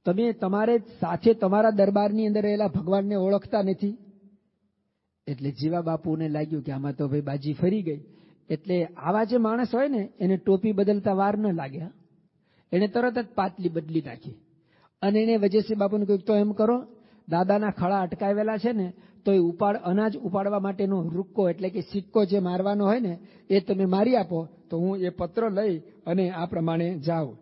તમે તમારે સાથે તમારા દરબારની અંદર રહેલા ભગવાનને ઓળખતા નથી. એટલે જીવા બાપુને લાગ્યું કે આમાં તો ભાઈ બાજી ફરી ગઈ. એટલે આવા જે માણસ હોય ને એને ટોપી બદલતા વાર ન લાગ્યા, એને તરત જ પાટલી બદલી નાખી અને એને વજયસિંહ બાપુને કહ્યું તો એમ કરો, દાદાના ખળા અટકાવેલા છે ને તો એ અનાજ ઉપાડવા માટેનો રૂક્કો એટલે કે સિક્કો જે મારવાનો હોય ને એ તમે મારી આપો તો હું એ પત્ર લઈ અને આ પ્રમાણે જાઉં.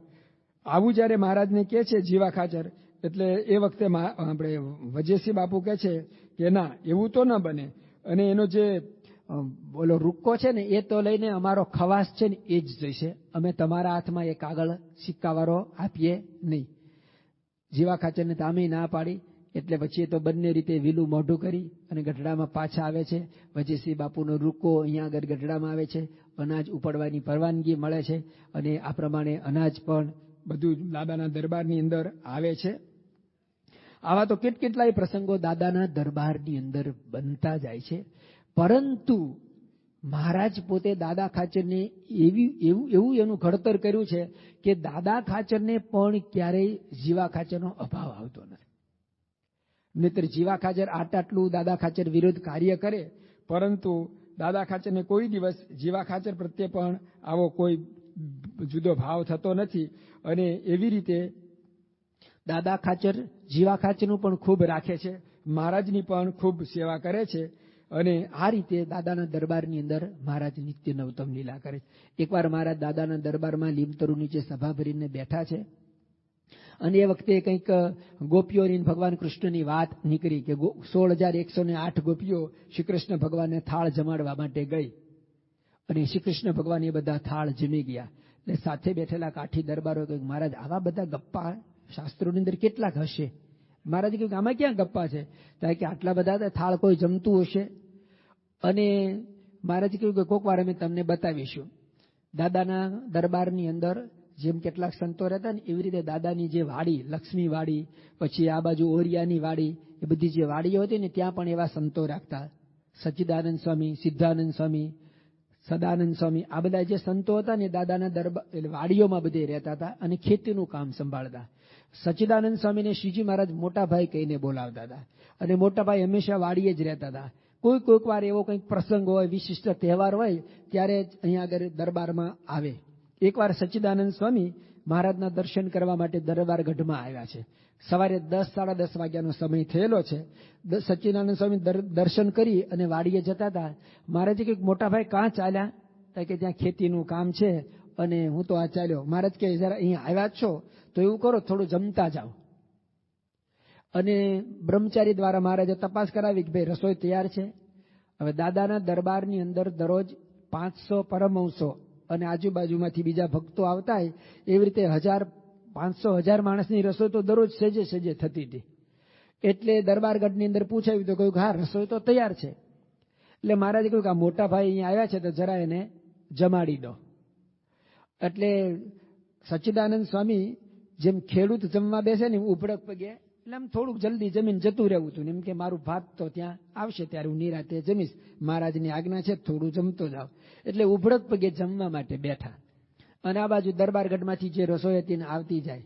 આવું જ્યારે મહારાજને કહે છે જીવા ખાચર, એટલે એ વખતે આપણે વજયસિંહ બાપુ કહે છે કે ના એવું તો ન બને, અને એનો જે બોલો રૂક્કો છે ને એ તો લઈને અમારો ખવાસ છે ને એ જ જઈશે, અમે તમારા હાથમાં એ કાગળ સિક્કાવાળો આપીએ નહીં. જીવા ખાચરને તામે ના પાડી એટલે પછી એ તો બંને રીતે વિલું મોઢું કરી અને ગઢડામાં પાછા આવે છે. વજયસિંહ બાપુનો રૂક્કો અહીંયા આગળ ગઢડામાં આવે છે, અનાજ ઉપાડવાની પરવાનગી મળે છે અને આ પ્રમાણે અનાજ પણ બધું દાદાના દરબારની અંદર આવે છે. આવા તો કેટલાય પ્રસંગો દાદાના દરબારની અંદર બનતા જાય છે. પરંતુ મહારાજ પોતે દાદા ખાચરને એવું એનું ઘડતર કર્યું છે કે દાદા ખાચરને પણ ક્યારેય જીવા ખાચરનો અભાવ આવતો નથી. નહીતર જીવા ખાચર આટલું દાદા ખાચર વિરુદ્ધ કાર્ય કરે, પરંતુ દાદા ખાચરને કોઈ દિવસ જીવા ખાચર પ્રત્યે પણ આવો કોઈ જુદો ભાવ થતો નથી. અને એવી રીતે દાદા ખાચર જીવા ખાચરનું પણ ખૂબ રાખે છે, મહારાજની પણ ખૂબ સેવા કરે છે અને આ રીતે દાદાના દરબારની અંદર મહારાજ નિત્ય નવતમ લીલા કરે છે. એકવાર મહારાજ દાદાના દરબારમાં લીમતરુ નીચે સભા ભરીને બેઠા છે અને એ વખતે કંઈક ગોપીઓની ભગવાન કૃષ્ણની વાત નીકળી કે 16,108 ગોપીઓ શ્રી કૃષ્ણ ભગવાનને થાળ જમાડવા માટે ગઈ અને શ્રી કૃષ્ણ ભગવાન એ બધા થાળ જમી ગયા. એટલે સાથે બેઠેલા કાઠી દરબારો કહ્યું, મહારાજ આવા બધા ગપ્પા શાસ્ત્રોની અંદર કેટલાક હશે? મહારાજે કહ્યું, આમાં ક્યાં ગપ્પા છે? કારણ કે આટલા બધા થાળ કોઈ જમતું હશે. અને મહારાજે કહ્યું કે કોક વાર અમે તમને બતાવીશું. દાદાના દરબારની અંદર જેમ કેટલાક સંતો રહેતા ને એવી રીતે દાદાની જે વાડી, લક્ષ્મી વાડી, પછી આ બાજુ ઓરિયાની વાડી, એ બધી જે વાડીઓ હતી ને ત્યાં પણ એવા સંતો રાખતા. સચ્ચિદાનંદ સ્વામી, સિદ્ધાનંદ સ્વામી, સદાનંદ સ્વામી, આ બધા જે સંતો હતા ને દાદાના દરબાર એટલે વાડીઓમાં બધે રહેતા હતા અને ખેતીનું કામ સંભાળતા. સચ્ચિદાનંદ સ્વામીને શ્રીજી મહારાજ મોટા ભાઈ કહીને બોલાવતા હતા અને મોટા ભાઈ હંમેશા વાડીએ જ રહેતા હતા. કોઈક વાર એવો કંઈક પ્રસંગ હોય, વિશિષ્ટ તહેવાર હોય ત્યારે જ અહીંયા આગળ દરબારમાં આવે. એકવાર સચ્ચિદાનંદ સ્વામી મહારાજના દર્શન કરવા માટે દરબારગઢમાં આવ્યા છે. સવારે 10, 10:30 વાગ્યાનો સમય થયેલો છે. સચ્ચિદાનંદ સ્વામી દર્શન કરી અને વાડીએ જતા હતા. મહારાજે કહ્યું, મોટા ભાઈ કાં ચાલ્યા? કે ત્યાં ખેતીનું કામ છે અને હું તો આ ચાલ્યો. મહારાજ કહે, જરા અહીંયા આવ્યા જ છો તો એવું કરો, થોડું જમતા જાઓ. અને બ્રહ્મચારી દ્વારા મહારાજે તપાસ કરાવી કે ભાઈ રસોઈ તૈયાર છે. હવે દાદાના દરબારની અંદર દરરોજ 500 પરમહંસો અને આજુબાજુમાંથી બીજા ભક્તો આવતા હોય એવી રીતે 500,000 માણસની રસોઈ તો દરરોજ સેજે થતી હતી. એટલે દરબારગઢની અંદર પૂછાયું તો કહ્યું, હા રસોઈ તો તૈયાર છે. એટલે મહારાજે કહ્યું કે આ મોટા ભાઈ અહીંયા આવ્યા છે તો જરા એને જમાડી દો. એટલે સચ્ચિદાનંદ સ્વામી જેમ ખેડૂત જમવા બેસે ને ઉભડક પગે, એટલે આમ થોડુંક જલ્દી જમીન જતું રહેવું હતું. એમ કે મારું ભાત તો ત્યાં આવશે ત્યારે હું નિરાતે જમીશ, મહારાજની આજ્ઞા છે થોડું જમતો જાવ. એટલે ઉભડક પગે જમવા માટે બેઠા અને આ બાજુ દરબારગઢમાંથી જે રસોઈ હતી ને આવતી જાય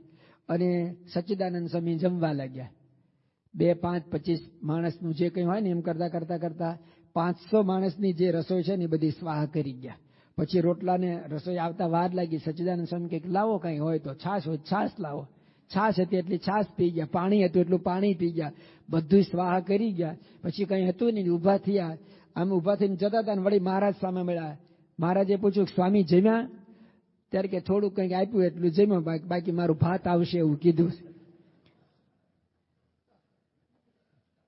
અને સચ્ચિદાનંદ સ્વામી જમવા લાગ્યા. 2, 5, 25 માણસનું જે કંઈ હોય ને એમ કરતા 500 માણસની જે રસોઈ છે ને એ બધી સ્વાહ કરી ગયા. પછી રોટલાને રસોઈ આવતા વાર લાગી. સચ્ચિદાનંદ સ્વામી કંઈક લાવો, કંઈ હોય તો છાશ હોય છાશ લાવો. છાશ હતી એટલી છાશ પી ગયા, પાણી હતું એટલું પાણી પી ગયા, બધું સ્વાહ કરી ગયા. પછી કંઈ હતું નહીં, ઊભા થયા. આમ ઊભા થઈને જતા હતા ને વળી મહારાજ સામે મળ્યા. મહારાજે પૂછ્યું, સ્વામી જમ્યા? ત્યારે કે થોડુંક કંઈક આપ્યું એટલું જમ્યો, બાકી મારું ભાત આવશે એવું કીધું.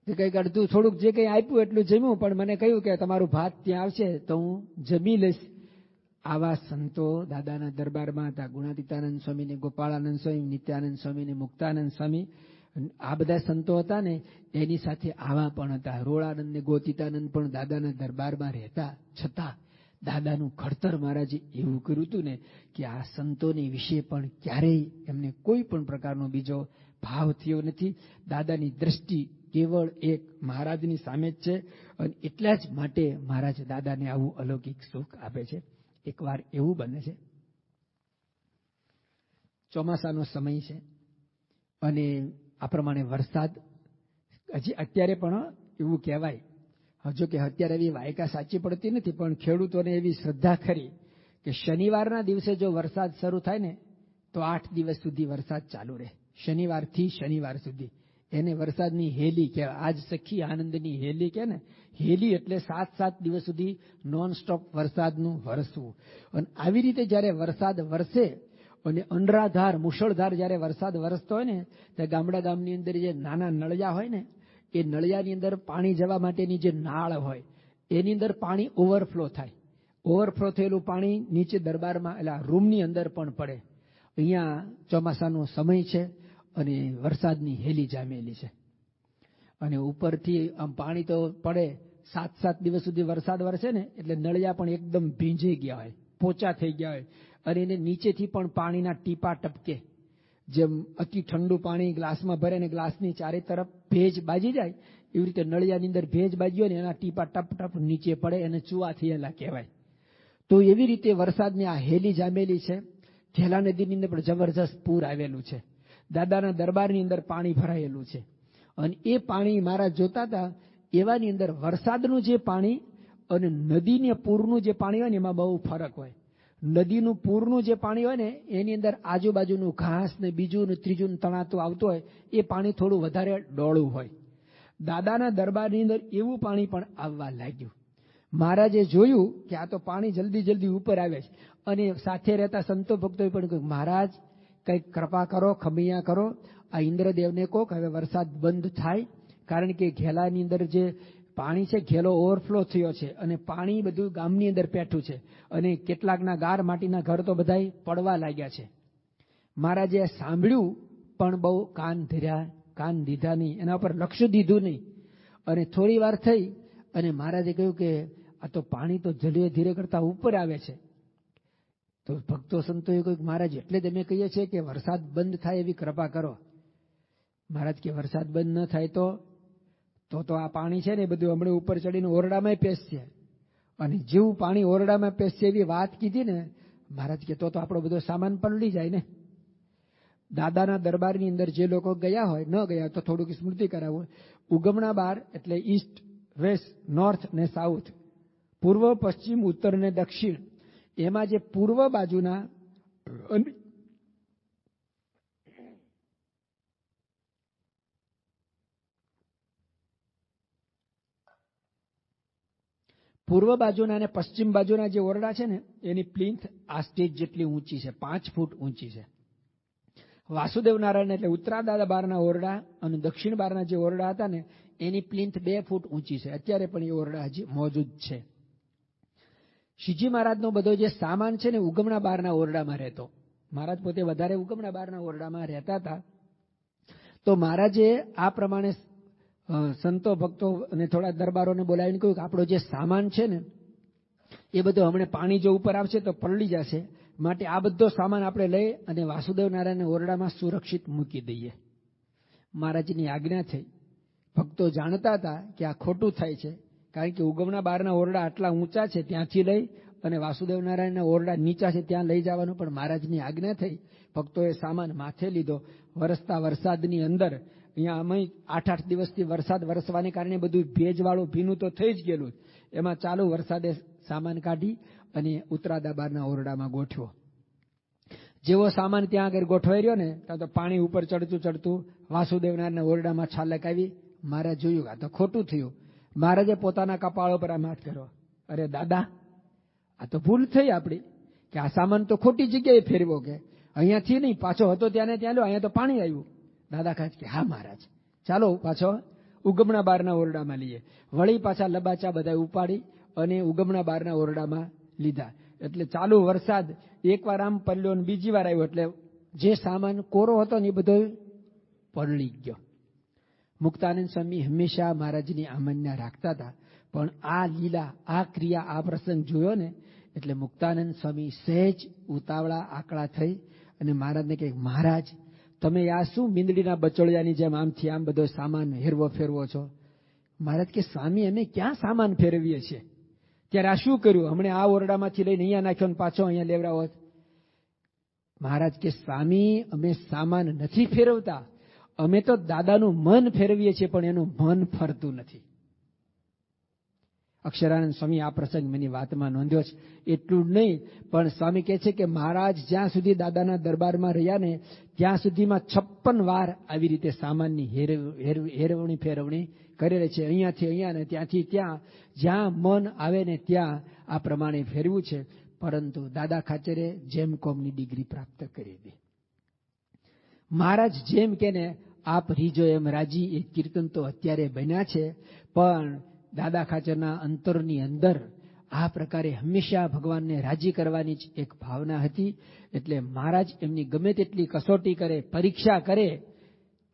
કંઈક અડધું થોડુંક જે કંઈ આપ્યું એટલું જમ્યું, પણ મને કહ્યું કે તમારું ભાત ત્યાં આવશે તો હું જમી લઈશ. આવા સંતો દાદાના દરબારમાં હતા. ગુણાતીતાનંદ સ્વામી ને ગોપાળાનંદ સ્વામી, નિત્યાનંદ સ્વામી ને મુક્તાનંદ સ્વામી, આ બધા સંતો હતા ને એની સાથે આવા પણ હતા. રોળાનંદ ને ગોતીતાનંદ પણ દાદાના દરબારમાં રહેતા છતાં દાદાનું ઘડતર મહારાજે એવું કર્યું હતું ને કે આ સંતોની વિશે પણ ક્યારેય એમને કોઈ પણ પ્રકારનો બીજો ભાવ થયો નથી. દાદાની દ્રષ્ટિ કેવળ એક મહારાજની સામે જ છે અને એટલા જ માટે મહારાજ દાદાને આવું અલૌકિક સુખ આપે છે. એકવાર એવું બને છે, ચોમાસાનો સમય છે અને આ પ્રમાણે વરસાદ હજી અત્યારે પણ એવું કહેવાય, હજુ કે અત્યારે એવી વાયકા સાચી પડતી નથી, પણ ખેડૂતોને એવી શ્રદ્ધા ખરી કે શનિવારના દિવસે જો વરસાદ શરૂ થાય ને તો 8 દિવસ સુધી વરસાદ ચાલુ રહે. શનિવારથી શનિવાર સુધી એને વરસાદની હેલી કહેવાય. આજ સખી આનંદની હેલી કે ને, હેલી એટલે 7 દિવસ સુધી નોન સ્ટોપ વરસાદનું વરસવું. અને આવી રીતે જ્યારે વરસાદ વરસે અને અનરાધાર મુશળધાર જ્યારે વરસાદ વરસતો હોય ને ત્યારે ગામની અંદર જે નાના નળિયા હોય ને એ નળિયાની અંદર પાણી જવા માટેની જે નાળ હોય એની અંદર પાણી ઓવરફ્લો થાય. ઓવરફ્લો થયેલું પાણી નીચે દરબારમાં એટલે રૂમની અંદર પણ પડે. અહીંયા ચોમાસાનો સમય છે અને વરસાદની હેલી જામેલી છે અને ઉપરથી આમ પાણી તો પડે. 7 દિવસ સુધી વરસાદ વરસે ને એટલે નળિયા પણ એકદમ ભીંજાઈ ગયા હોય, પોચા થઈ ગયા હોય અને એને નીચેથી પણ પાણીના ટીપા ટપકે. જેમ અતિ ઠંડુ પાણી ગ્લાસમાં ભરે ને ગ્લાસની ચારે તરફ ભેજ બાજી જાય એવી રીતે નળિયાની અંદર ભેજ બાજ્યો ને એના ટીપા ટપ ટપ નીચે પડે, એને ચૂવા થયેલા કહેવાય. તો એવી રીતે વરસાદની આ હેલી જામેલી છે. ઘેલા નદીની અંદર પણ જબરજસ્ત પૂર આવેલું છે. દાદાના દરબારની અંદર પાણી ભરાયેલું છે અને એ પાણી મારા જોતા હતા. એવાની અંદર વરસાદનું જે પાણી અને નદીને પૂરનું જે પાણી હોય ને એમાં બહુ ફરક હોય. નદીનું પૂરનું જે પાણી હોય ને એની અંદર આજુબાજુનું ઘાસ ને બીજું ને ત્રીજું તણાતું આવતું હોય, એ પાણી થોડું વધારે ડોળું હોય. દાદાના દરબારની અંદર એવું પાણી પણ આવવા લાગ્યું. મહારાજે જોયું કે આ તો પાણી જલ્દી ઉપર આવે છે અને સાથે રહેતા સંતો ભક્તોએ પણ કહ્યું, મહારાજ કંઈક કૃપા કરો, ખમૈયા કરો, આ ઇન્દ્રદેવને કહો કે હવે વરસાદ બંધ થાય, કારણ કે ઘેલાની અંદર જે પાણી છે, ઘેલો ઓવરફ્લો થયો છે અને પાણી બધું ગામની અંદર પેઠું છે અને કેટલાકના ગાર માટીના ઘર તો બધાય પડવા લાગ્યા છે. મહારાજે સાંભળ્યું પણ બહુ કાન દીધા નહીં, એના ઉપર લક્ષ્ય દીધું નહીં. અને થોડી વાર થઈ અને મહારાજે કહ્યું કે આ તો પાણી તો ધીરે ધીરે કરતા ઉપર આવે છે. તો ભક્તો સંતોએ કહ્યું મહારાજ એટલે જ અમે કહીએ છીએ કે વરસાદ બંધ થાય એવી કૃપા કરો. મહારાજ કે વરસાદ બંધ ન થાય તો આ પાણી છે ને બધું હમણાં ઉપર ચડીને ઓરડામાં પેસશે. અને જેવું પાણી ઓરડામાં પેસશે એવી વાત કીધી ને મહારાજ કે તો આપણો બધો સામાન પલળી જાય ને. દાદાના દરબારની અંદર જે લોકો ગયા હોય, ન ગયા તો થોડુંક સ્મૃતિ કરાવું. ઉગમણા બાર એટલે ઈસ્ટ, વેસ્ટ, નોર્થ ને સાઉથ, પૂર્વ, પશ્ચિમ, ઉત્તર ને દક્ષિણ, એમાં જે પૂર્વ બાજુના અને પશ્ચિમ બાજુના જે ઓરડા છે ને એની પ્લિન્થ આ સ્ટેજ જેટલી ઊંચી છે, 5 ફૂટ ઊંચી છે. વાસુદેવ નારાયણ એટલે ઉત્તરા બારના ઓરડા અને દક્ષિણ બારના જે ઓરડા હતા ને એની પ્લિન્થ 2 ફૂટ ઊંચી છે. અત્યારે પણ એ ઓરડા હજી મોજૂદ છે. શ્રીજી મહારાજનો બધો જે સામાન છે ને ઉગમણા બારના ઓરડામાં રહેતો. મહારાજ પોતે વધારે ઉગમણા બારના ઓરડામાં રહેતા હતા. તો મહારાજે આ પ્રમાણે સંતો ભક્તો અને થોડા દરબારોને બોલાવીને કહ્યું કે આપણો જે સામાન છે ને એ બધો હમણાં પાણી જો ઉપર આવશે તો પલળી જશે, માટે આ બધો સામાન આપણે લઈ અને વાસુદેવ નારાયણ ઓરડામાં સુરક્ષિત મૂકી દઈએ. મહારાજની આજ્ઞા થઈ. ભક્તો જાણતા હતા કે આ ખોટું થાય છે, કારણ કે ઉગમણા બારના ઓરડા આટલા ઊંચા છે, ત્યાંથી લઈ અને વાસુદેવ નારાયણના ઓરડા નીચા છે ત્યાં લઈ જવાનું, પણ મહારાજની આજ્ઞા થઈ. ભક્તોએ સામાન માથે લીધો. વરસતા વરસાદની અંદર અહીંયા અમે 8 દિવસથી વરસાદ વરસવાને કારણે બધું ભેજવાળું ભીનું તો થઈ જ ગયેલું. એમાં ચાલુ વરસાદે સામાન કાઢી અને ઉત્તરા બારના ઓરડામાં ગોઠવ્યો. જેવો સામાન ત્યાં આગળ ગોઠવાઈ રહ્યો ને ત્યાં તો પાણી ઉપર ચડતું વાસુદેવ નારાયણના ઓરડામાં છાલક આવી. મહારાજ જોયું આ તો ખોટું થયું. મહારાજે પોતાના કપાળ ઉપર આમ હાથ કર્યો, અરે દાદા આ તો ભૂલ થઈ આપણી, કે આ સામાન તો ખોટી જગ્યાએ ફેરવો, કે અહીંયાથી નહીં પાછો હતો ત્યાં લો, અહીંયા તો પાણી આવ્યું. દાદા કહે કે હા મહારાજ, ચાલો પાછો ઉગમણા બારના ઓરડામાં લઈએ. વળી પાછા લબાચા બધા ઉપાડી અને ઉગમણા બારના ઓરડામાં લીધા. એટલે ચાલુ વરસાદ એકવાર આમ પડ્યો ને બીજી વાર આવ્યો, એટલે જે સામાન કોરો હતો ને એ બધો પલળી ગયો. મુક્તાનંદ સ્વામી હંમેશા મહારાજની આમન્યા રાખતા હતા, પણ આ લીલા, આ ક્રિયા, આ પ્રસંગ જોયો ને એટલે મુક્તાનંદ સ્વામી સહેજ ઉતાવળા આકળા થઈ અને મહારાજને કહે મહારાજ તમે આ શું મીંદડીના બચોળિયાની જેમ આમથી આમ બધો સામાન હેરવો ફેરવો છો? મહારાજ કે સ્વામી અમે ક્યાં સામાન ફેરવીએ છીએ? ત્યારે આ શું કર્યું? હમણાં આ ઓરડામાંથી લઈને અહીંયા નાખ્યો ને પાછો અહીંયા લેવડાવો. મહારાજ કે સ્વામી અમે સામાન નથી ફેરવતા, અમે તો દાદાનું મન ફેરવીએ છીએ, પણ એનું મન ફરતું નથી. અક્ષરાનંદ સ્વામી આ પ્રસંગ મેની વાતમાં નોંધ્યો છે. એટલું જ નહીં, પણ સ્વામી કહે છે કે મહારાજ જ્યાં સુધી દાદાના દરબારમાં રહ્યા ને ત્યાં સુધીમાં 56 વાર આવી રીતે સામાનની હેરવણી ફેરવણી કરેલી છે. અહીંયાથી અહીંયા ને ત્યાંથી ત્યાં, જ્યાં મન આવે ને ત્યાં આ પ્રમાણે ફેરવું છે. પરંતુ દાદા ખાચરે જેમ કોમની ડિગ્રી પ્રાપ્ત કરી હતી. મહારાજ જેમ કે ને આપ રીજો એમ રાજી, એ કીર્તન તો અત્યારે બન્યા છે, પણ દાદા ખાચરના અંતરની અંદર આ પ્રકારે હંમેશા ભગવાનને રાજી કરવાની જ એક ભાવના હતી. એટલે મહારાજ એમની ગમે તેટલી કસોટી કરે, પરીક્ષા કરે,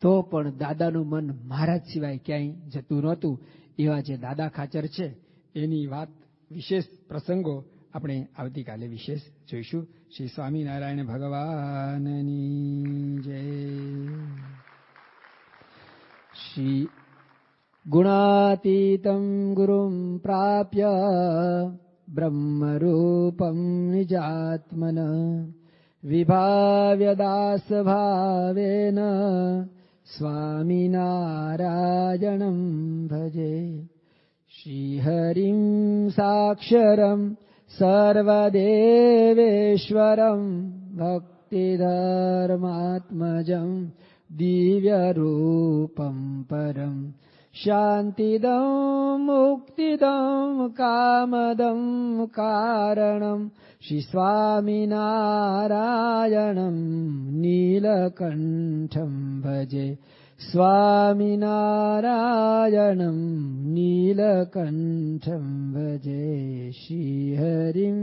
તો પણ દાદાનું મન મહારાજ સિવાય ક્યાંય જતું નહોતું. એવા જે દાદા ખાચર છે એની વાત, વિશેષ પ્રસંગો આપણે આવતીકાલે વિશેષ જોઈશું. શ્રી સ્વામિનારાયણ ભગવાનની જય. શ્રી ગુણાતીતમ ગુરુમ પ્રાપ્ય બ્રહ્મરૂપમ નિજાત્મન વિભાવ્ય દાસ ભાવેન સ્વામિનારાયણમ ભજે. શ્રીહરિમ સાક્ષરમ સર્વદેવેશ્વરમ ભક્તિધર્માત્મજમ દિવ્યરૂપમ પરમ શાંતિદં મુક્તિદં કામદં કારણમ શ્રી સ્વામિનારાયણમ નીલકંઠમ ભજે. સ્વામિનારાયણમ નીલકંઠમ ભજે. શ્રી હરિમ.